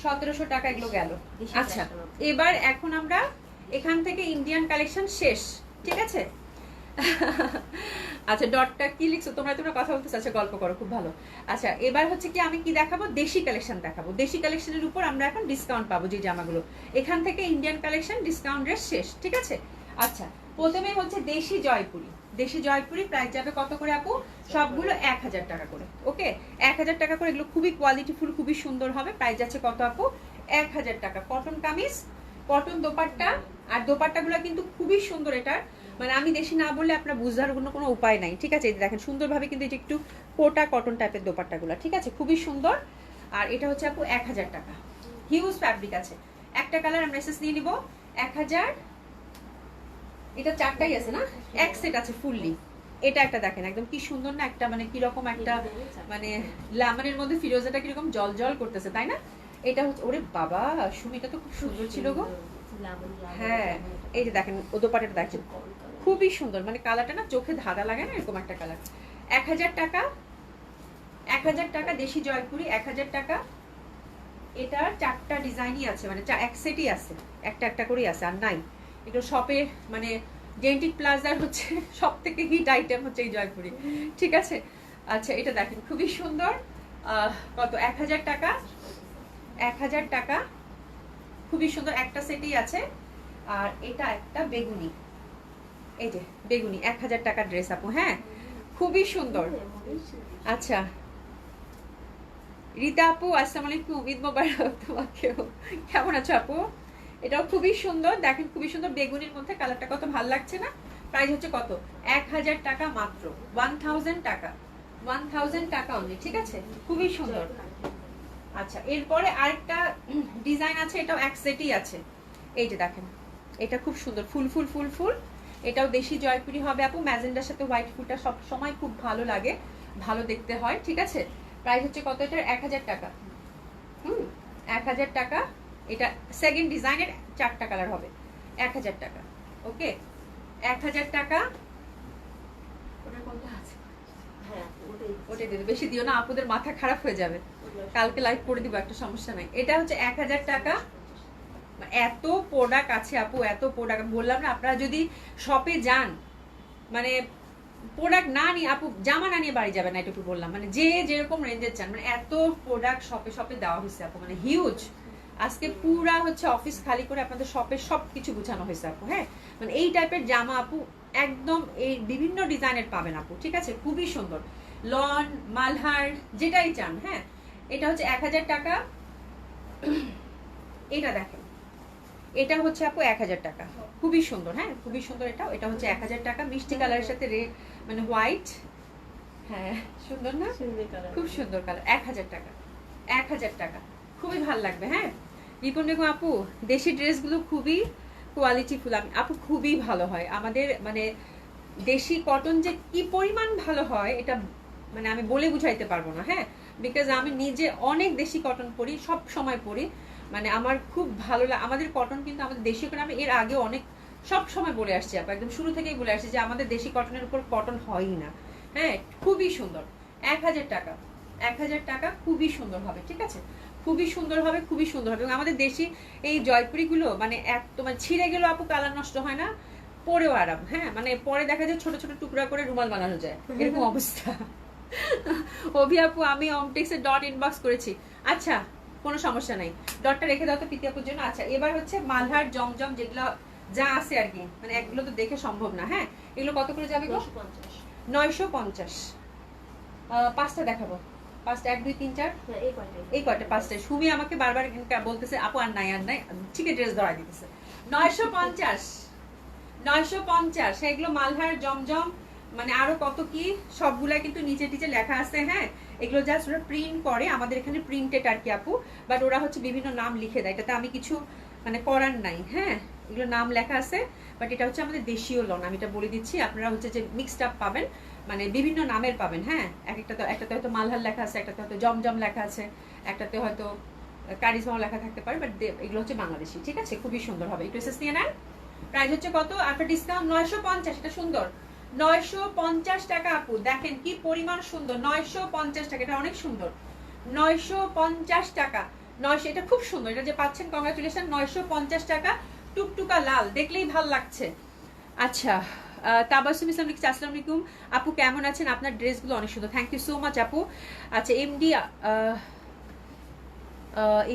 1700 টাকা এগুলো গেল। আচ্ছা এবার এখন আমরা এখান থেকে ইন্ডিয়ান কালেকশন শেষ, ঠিক আছে। আচ্ছা ডটটা কি লিখছো তোমরা? তোমরা কথা বলতেছো, আচ্ছা গল্প করো, খুব ভালো। আচ্ছা এবার হচ্ছে কি আমি কি দেখাবো? দেশি কালেকশন দেখাবো। দেশি কালেকশনের উপর আমরা এখন ডিসকাউন্ট পাবো, যে জামাগুলো এখান থেকে ইন্ডিয়ান কালেকশন ডিসকাউন্ট রেট শেষ, ঠিক আছে। আচ্ছা প্রথমে হচ্ছে দেশি জয়পুরি। দেশি জয়পুরি প্রাইস যাবে কত করে আপু? সবগুলো 1000 টাকা করে, ওকে। 1000 টাকা করে, এগুলো খুবই কোয়ালিটিফুল, খুবই সুন্দর হবে। প্রাইস যাচ্ছে কত আপু? 1000 টাকা। কটন কামিজ, কটন দোপাট্টা, আর দোপাট্টাগুলো কিন্তু খুবই সুন্দর। এটার মানে আমি দেশি না বললে আপনার বুঝার কোনো উপায় নাই, ঠিক আছে। দেখেন সুন্দরভাবে কিন্তু এটা একটু কোটা কটন টাইপের দোপাট্টাগুলো, ঠিক আছে, খুবই সুন্দর। আর এটা হচ্ছে আপু 1000 টাকা। হিউজ ফ্যাব্রিক আছে, একটা কালার আমরা এসএস নিয়ে নিব 1000। এটা 4টাই আছে না, এক সেট আছে ফুললি। এটা একটা দেখেন একদম কি সুন্দর না, একটা মানে কিরকম একটা মানে লেমনের মধ্যে ফিরোজাটা কিরকম জল জল করতেছে, তাই না? এটা হচ্ছে, ওরে বাবা সুমিটা তো খুব সুন্দর ছিল গো। হ্যাঁ এই যে দেখেন ও দোপাট্টাটা দেখেন খুবই সুন্দর, মানে কালারটা না চোখে ধাঁধা লাগে না, এরকম একটা কালার। 1000 টাকা, 1000 টাকা দেশি জয়পুরি, 1000 টাকা। এটার 4টা ডিজাইনই আছে, মানে এক সেটই আছে, একটা একটা করেই আছে, আর নাই। এগুলো শপে মানে জেন্টিক প্লাজার হচ্ছে সব থেকে হিট আইটেম হচ্ছে এই জয়পুরি, ঠিক আছে। আচ্ছা এটা দেখেন খুবই সুন্দর, কত? 1000 টাকা, 1000 টাকা, খুবই সুন্দর, একটা সেটই আছে। আর এটা একটা বেগুনি, এই যে বেগুনি 1000 টাকার ড্রেস আপু, হ্যাঁ খুবই সুন্দর। আচ্ছা রীতা আপু আসসালামু আলাইকুম, ঈদ মোবারক তোমাকেও। কেমন আছো আপু? এটাও খুবই সুন্দর, দেখেন খুবই সুন্দর বেগুনির মধ্যে, কালারটা কত ভালো লাগছে না? প্রাইস হচ্ছে কত? 1000 টাকা মাত্র, 1000 টাকা, 1000 টাকা অনলি, ঠিক আছে? খুবই সুন্দর। আচ্ছা এরপরে আরেকটা ডিজাইন আছে, এটাও এক সেটই আছে। এই যে দেখেন, এটা খুব সুন্দর, ফুল ফুল ফুল ফুল। এটাও দেশি জয়পুরি হবে আপু, ম্যাজেন্ডার সাথে হোয়াইট ফুলটা সব সময় খুব ভালো লাগে, ভালো দেখতে হয়, ঠিক আছে? প্রাইস হচ্ছে কত এটার? 1000 টাকা। 1000 টাকা। এটা সেকেন্ড ডিজাইনের 4টা কালার হবে, 1000 টাকা। ওকে 1000 টাকা। ওটা কোনটা আছে? হ্যাঁ ওটাই দিও, বেশি দিও না, আপুদের মাথা খারাপ হয়ে যাবে। কালকে লাইভ করে দিব, একটা সমস্যা নাই। এটা হচ্ছে 1000 টাকা। এত প্রোডাক্ট আছে আপু, এত প্রোডাক্ট বললাম না, আপনারা যদি শপে যান মানে প্রোডাক্ট না নিয়ে আপু জামা না নিয়ে বাড়ি যাবে না, এটুকু বললাম। মানে যে যেরকম রেঞ্জের চান, মানে এত প্রোডাক্ট শপে শপে দেওয়া হয়েছে আপু, মানে হিউজ। আজকে পুরা হচ্ছে অফিস খালি করে আপনাদের শপে সবকিছু গুছানো হয়েছে আপু। হ্যাঁ মানে এই টাইপের জামা আপু একদম এই বিভিন্ন ডিজাইনের পাবেন আপু, ঠিক আছে? খুবই সুন্দর, লন মালহার যেটাই চান। হ্যাঁ এটা হচ্ছে 1000 টাকা। এটা দেখেন, এটা হচ্ছে আপু 1000 টাকা, খুবই সুন্দর। হ্যাঁ খুবই সুন্দর। এটা হচ্ছে 1000 টাকা, মিষ্টি কালারের সাথে রেড মানে হোয়াইট। হ্যাঁ সুন্দর না? খুব সুন্দর কালার। 1000 টাকা, 1000 টাকা, খুবই ভালো লাগবে। হ্যাঁ রিপন বেগম আপু, দেশি ড্রেসগুলো খুবই কোয়ালিটিফুল আপু, খুবই ভালো হয় আমাদের। মানে দেশি কটন যে কি পরিমাণ ভালো হয় এটা মানে আমি বলে বুঝাইতে পারবো না। হ্যাঁ বিকজ আমি নিজে অনেক দেশি কটন পরি, সব সময় পরি, মানে আমার খুব ভালো লাগে আমাদের কটন। কিন্তু আমাদের দেশি কটন আমি এর আগে অনেক সব সময় বলে আসছি আপু, একদম শুরু থেকেই বলে আসছি যে আমাদের দেশি কটনের উপর কটন হয়ই না। হ্যাঁ খুবই সুন্দর। 1000 টাকা, 1000 টাকা, খুবই সুন্দর হবে, ঠিক আছে? খুবই সুন্দর হবে, খুবই সুন্দর হবে। এবং আমাদের দেশি এই জয়পুরিগুলো মানে এক তোমার ছিঁড়ে গেলেও আপু কালার নষ্ট হয় না, পরেও আরাম। হ্যাঁ মানে পরে দেখা যায় ছোট ছোট টুকরা করে রুমাল বানানো যায়, এরকম অবস্থা। অভি আপু আমি অমটেক্সের ডট ইনবক্স করেছি। আচ্ছা কোনো সমস্যা নাই, ডটটা রেখে দাও তো প্রীতি আপুর জন্য। আচ্ছা এবার হচ্ছে মালহার জমজম যেগুলো যা আছে আর কি, মানে একগুলো তো দেখে সম্ভব না। হ্যাঁ এগুলো কত করে যাবে গো? 950। 5টা দেখাবো, 5টা, 1 2 3 4 এই কয়টা? 5টা। সুমি আমাকে বারবার বলতেছে আপু আর নাই আর নাই, ঠিক ড্রেস ধরাই দিতেছে। 950, 950। এগুলো মালহার জমজম মানে আরো কত কি সবগুলা কিন্তু নিচে টিচে লেখা আছে। হ্যাঁ এগুলো জাস্ট ওরা প্রিন্ট করে, আমাদের এখানে প্রিন্টেড আর কি আপু, বাট ওরা হচ্ছে বিভিন্ন নাম লিখে দেয়, এটাতে আমি কিছু মানে করার নাই। হ্যাঁ এগুলো নাম লেখা আছে, বাট এটা হচ্ছে আমাদের দেশীয় লন, আমি এটা বলে দিচ্ছি। আপনারা হচ্ছে যে মিক্সড আপ পাবেন, মানে বিভিন্ন নামের পাবেন। হ্যাঁ একটাতে হয়তো মালহার লেখা আছে, একটাতে হয়তো জমজম লেখা আছে, একটাতে হয়তো কারিজমাও লেখা থাকতে পারে, বাট এগুলো হচ্ছে বাংলাদেশি, ঠিক আছে? খুবই সুন্দর হবে, একটু এসএস নিয়ে নেন। প্রাইস হচ্ছে কত আফটার ডিসকাউন্ট? 950। এটা সুন্দর, 950 টাকা আপু, দেখেন কি পরিমাণ সুন্দর। 950 টাকা, এটা অনেক সুন্দর। 950 টাকা, 900। এটা খুব সুন্দর, এটা যে পাচ্ছেন কংগ্রাচুলেশন। 950 টাকা, টুকটুকা লাল, দেখলেই ভাল লাগছে। আচ্ছা তাবাসসুম ইসলাম লিখছে আসসালামু আলাইকুম আপু, কেমন আছেন? আপনার ড্রেসগুলো অনেক সুন্দর, থ্যাংক ইউ সো মাচ আপু। আচ্ছা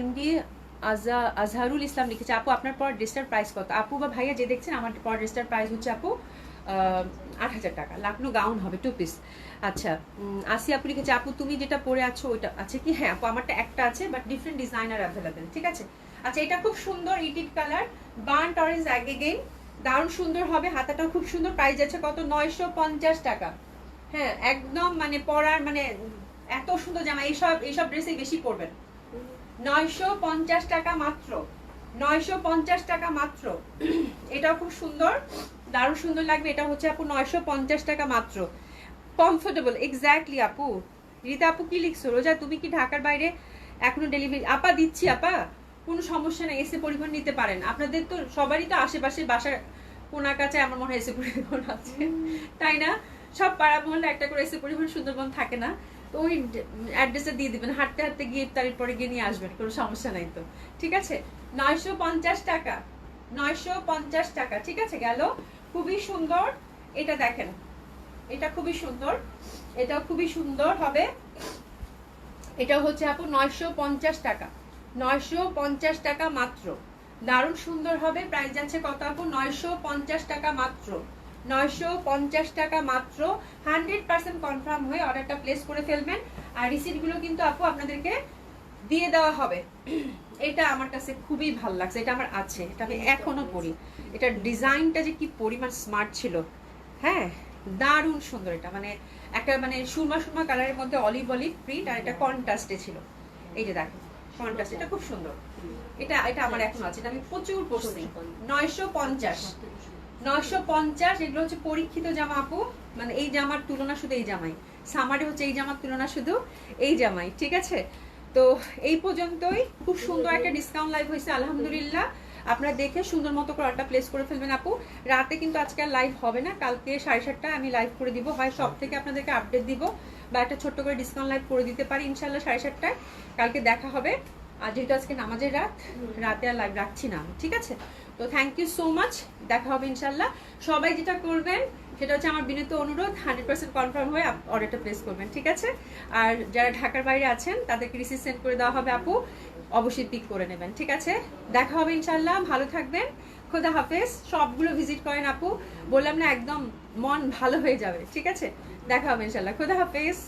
এমডি আজহারুল ইসলাম লিখেছে আপু আপনার পর ড্রেসটার প্রাইস কত? আপু বা ভাইয়া যে দেখছেন, আমার পর ড্রেসটার প্রাইস হচ্ছে আপু 8000 টাকা, লাকনো গাউন হবে 2 পিস। আচ্ছা আসি আপু লিখেছে আপু তুমি যেটা পরে আছো ওইটা আছে কি? হ্যাঁ আপু আমারটা একটা আছে, বাট ডিফারেন্ট ডিজাইনার অ্যাভেলেবেল, ঠিক আছে? আচ্ছা এটা খুব সুন্দর ইটিড কালার, বার্ন্ট অরেঞ্জ অ্যাগেইন, দারুণ সুন্দর হবে, হাতাটাও খুব সুন্দর। প্রাইস আছে কত? 950 টাকা। হ্যাঁ একদম মানে পরার মানে এত সুন্দর জামা, এইসব ড্রেসই বেশি পরবেন। 950 টাকা মাত্র, 950 টাকা মাত্র। এটাও খুব সুন্দর, দারুণ সুন্দর লাগবে। এটা হচ্ছে আপু 950 টাকা মাত্র, কমফোর্টেবল। এক্স্যাক্টলি আপু। রীতা আপু কি লিখছো? রোজা তুমি কি ঢাকার বাইরে এখনো ডেলিভারি? আপা দিচ্ছি আপা, কোনো সমস্যা নেই, এসে পরিবহন নিতে পারেন। আপনাদের তো সবারই তো আশেপাশে বাসার কোনা কাছে আমার মনে হয় এসে পরিবহন আছে, তাই না? সব পাড়া মহল্লা একটা করে এসে পরিবহন সুন্দরবন থাকে না? তো ওই অ্যাড্রেসটা দিয়ে দিবেন, হাঁটতে হাঁটতে গিয়ে তারিখ পরে গিয়ে নিয়ে আসবেন, কোনো সমস্যা নাই তো, ঠিক আছে? 950 টাকা, 950 টাকা, ঠিক আছে? গেল, খুবই সুন্দর। এটা দেখেন, এটা খুবই সুন্দর, এটাও খুবই সুন্দর হবে। এটা হচ্ছে আপু 950 টাকা, 950 টাকা মাত্র, দারুণ সুন্দর হবে। প্রাইস যাচ্ছে কত আপু? 950 টাকা মাত্র, 950 টাকা মাত্র। 100% কনফার্ম হয়ে অর্ডারটা প্লেস করে ফেলবেন। আর রিসিটগুলো কিন্তু আপু আপনাদেরকে দিয়ে দেওয়া হবে। এটা আমার কাছে খুবই ভালো লাগছে, এটা আমার আছে, এটা আমি এখনো পরি। এটার ডিজাইনটা যে কি পরিমাণ স্মার্ট ছিল, হ্যাঁ দারুণ সুন্দর। এটা মানে একটা মানে সুরমা সুরমা কালারের মধ্যে অলিভ অলিভ প্রিন্ট, আর এটা কন্ট্রাস্টে ছিল। এই যে দেখেন কন্ট্রাস্ট, এটা খুব সুন্দর। এটা এটা আমার এখন আছে, এটা আমি প্রচুর পরছি। 950 এগুলো হচ্ছে পরীক্ষিত জামা আপু, মানে এই জামার তুলনা শুধু এই জামাই, সামারে হচ্ছে এই জামার তুলনা শুধু এই জামাই, ঠিক আছে? তো এই পর্যন্তই। খুব সুন্দর একটা ডিসকাউন্ট লাইভ হয়েছে আলহামদুলিল্লাহ। আপনারা দেখে সুন্দর মতো করে অর্ডারটা প্লেস করে ফেলবেন আপু। রাতে কিন্তু আজকে আর লাইভ হবে না, কালকে 7:30টায় আমি লাইভ করে দিব, হয় সব থেকে আপনাদেরকে আপডেট দিব বা একটা ছোট্ট করে ডিসকাউন্ট লাইভ করে দিতে পারি ইনশাল্লাহ 7:30টায়। কালকে দেখা হবে। আর যেহেতু আজকে নামাজের রাত, রাতে আর লাইভ রাখছি না, ঠিক আছে? তো থ্যাংক ইউ সো মাচ, দেখা হবে ইনশাল্লাহ। সবাই যেটা করবেন সেটা হচ্ছে আমার বিনীত অনুরোধ, 100% কনফার্ম হয়ে অর্ডারটা প্লেস করবেন, ঠিক আছে? আর যারা ঢাকার বাইরে আছেন তাদেরকে রিসিভ সেন্ড করে দেওয়া হবে আপু, অবশ্যই পিক করে নেবেন, ঠিক আছে? দেখা হবে ইনশাল্লাহ, ভালো থাকবেন, খোদা হাফেজ। সবগুলো ভিজিট করেন আপু, বললাম না একদম মন ভালো হয়ে যাবে, ঠিক আছে? দেখা হবে ইনশাল্লাহ, খোদা হাফেজ।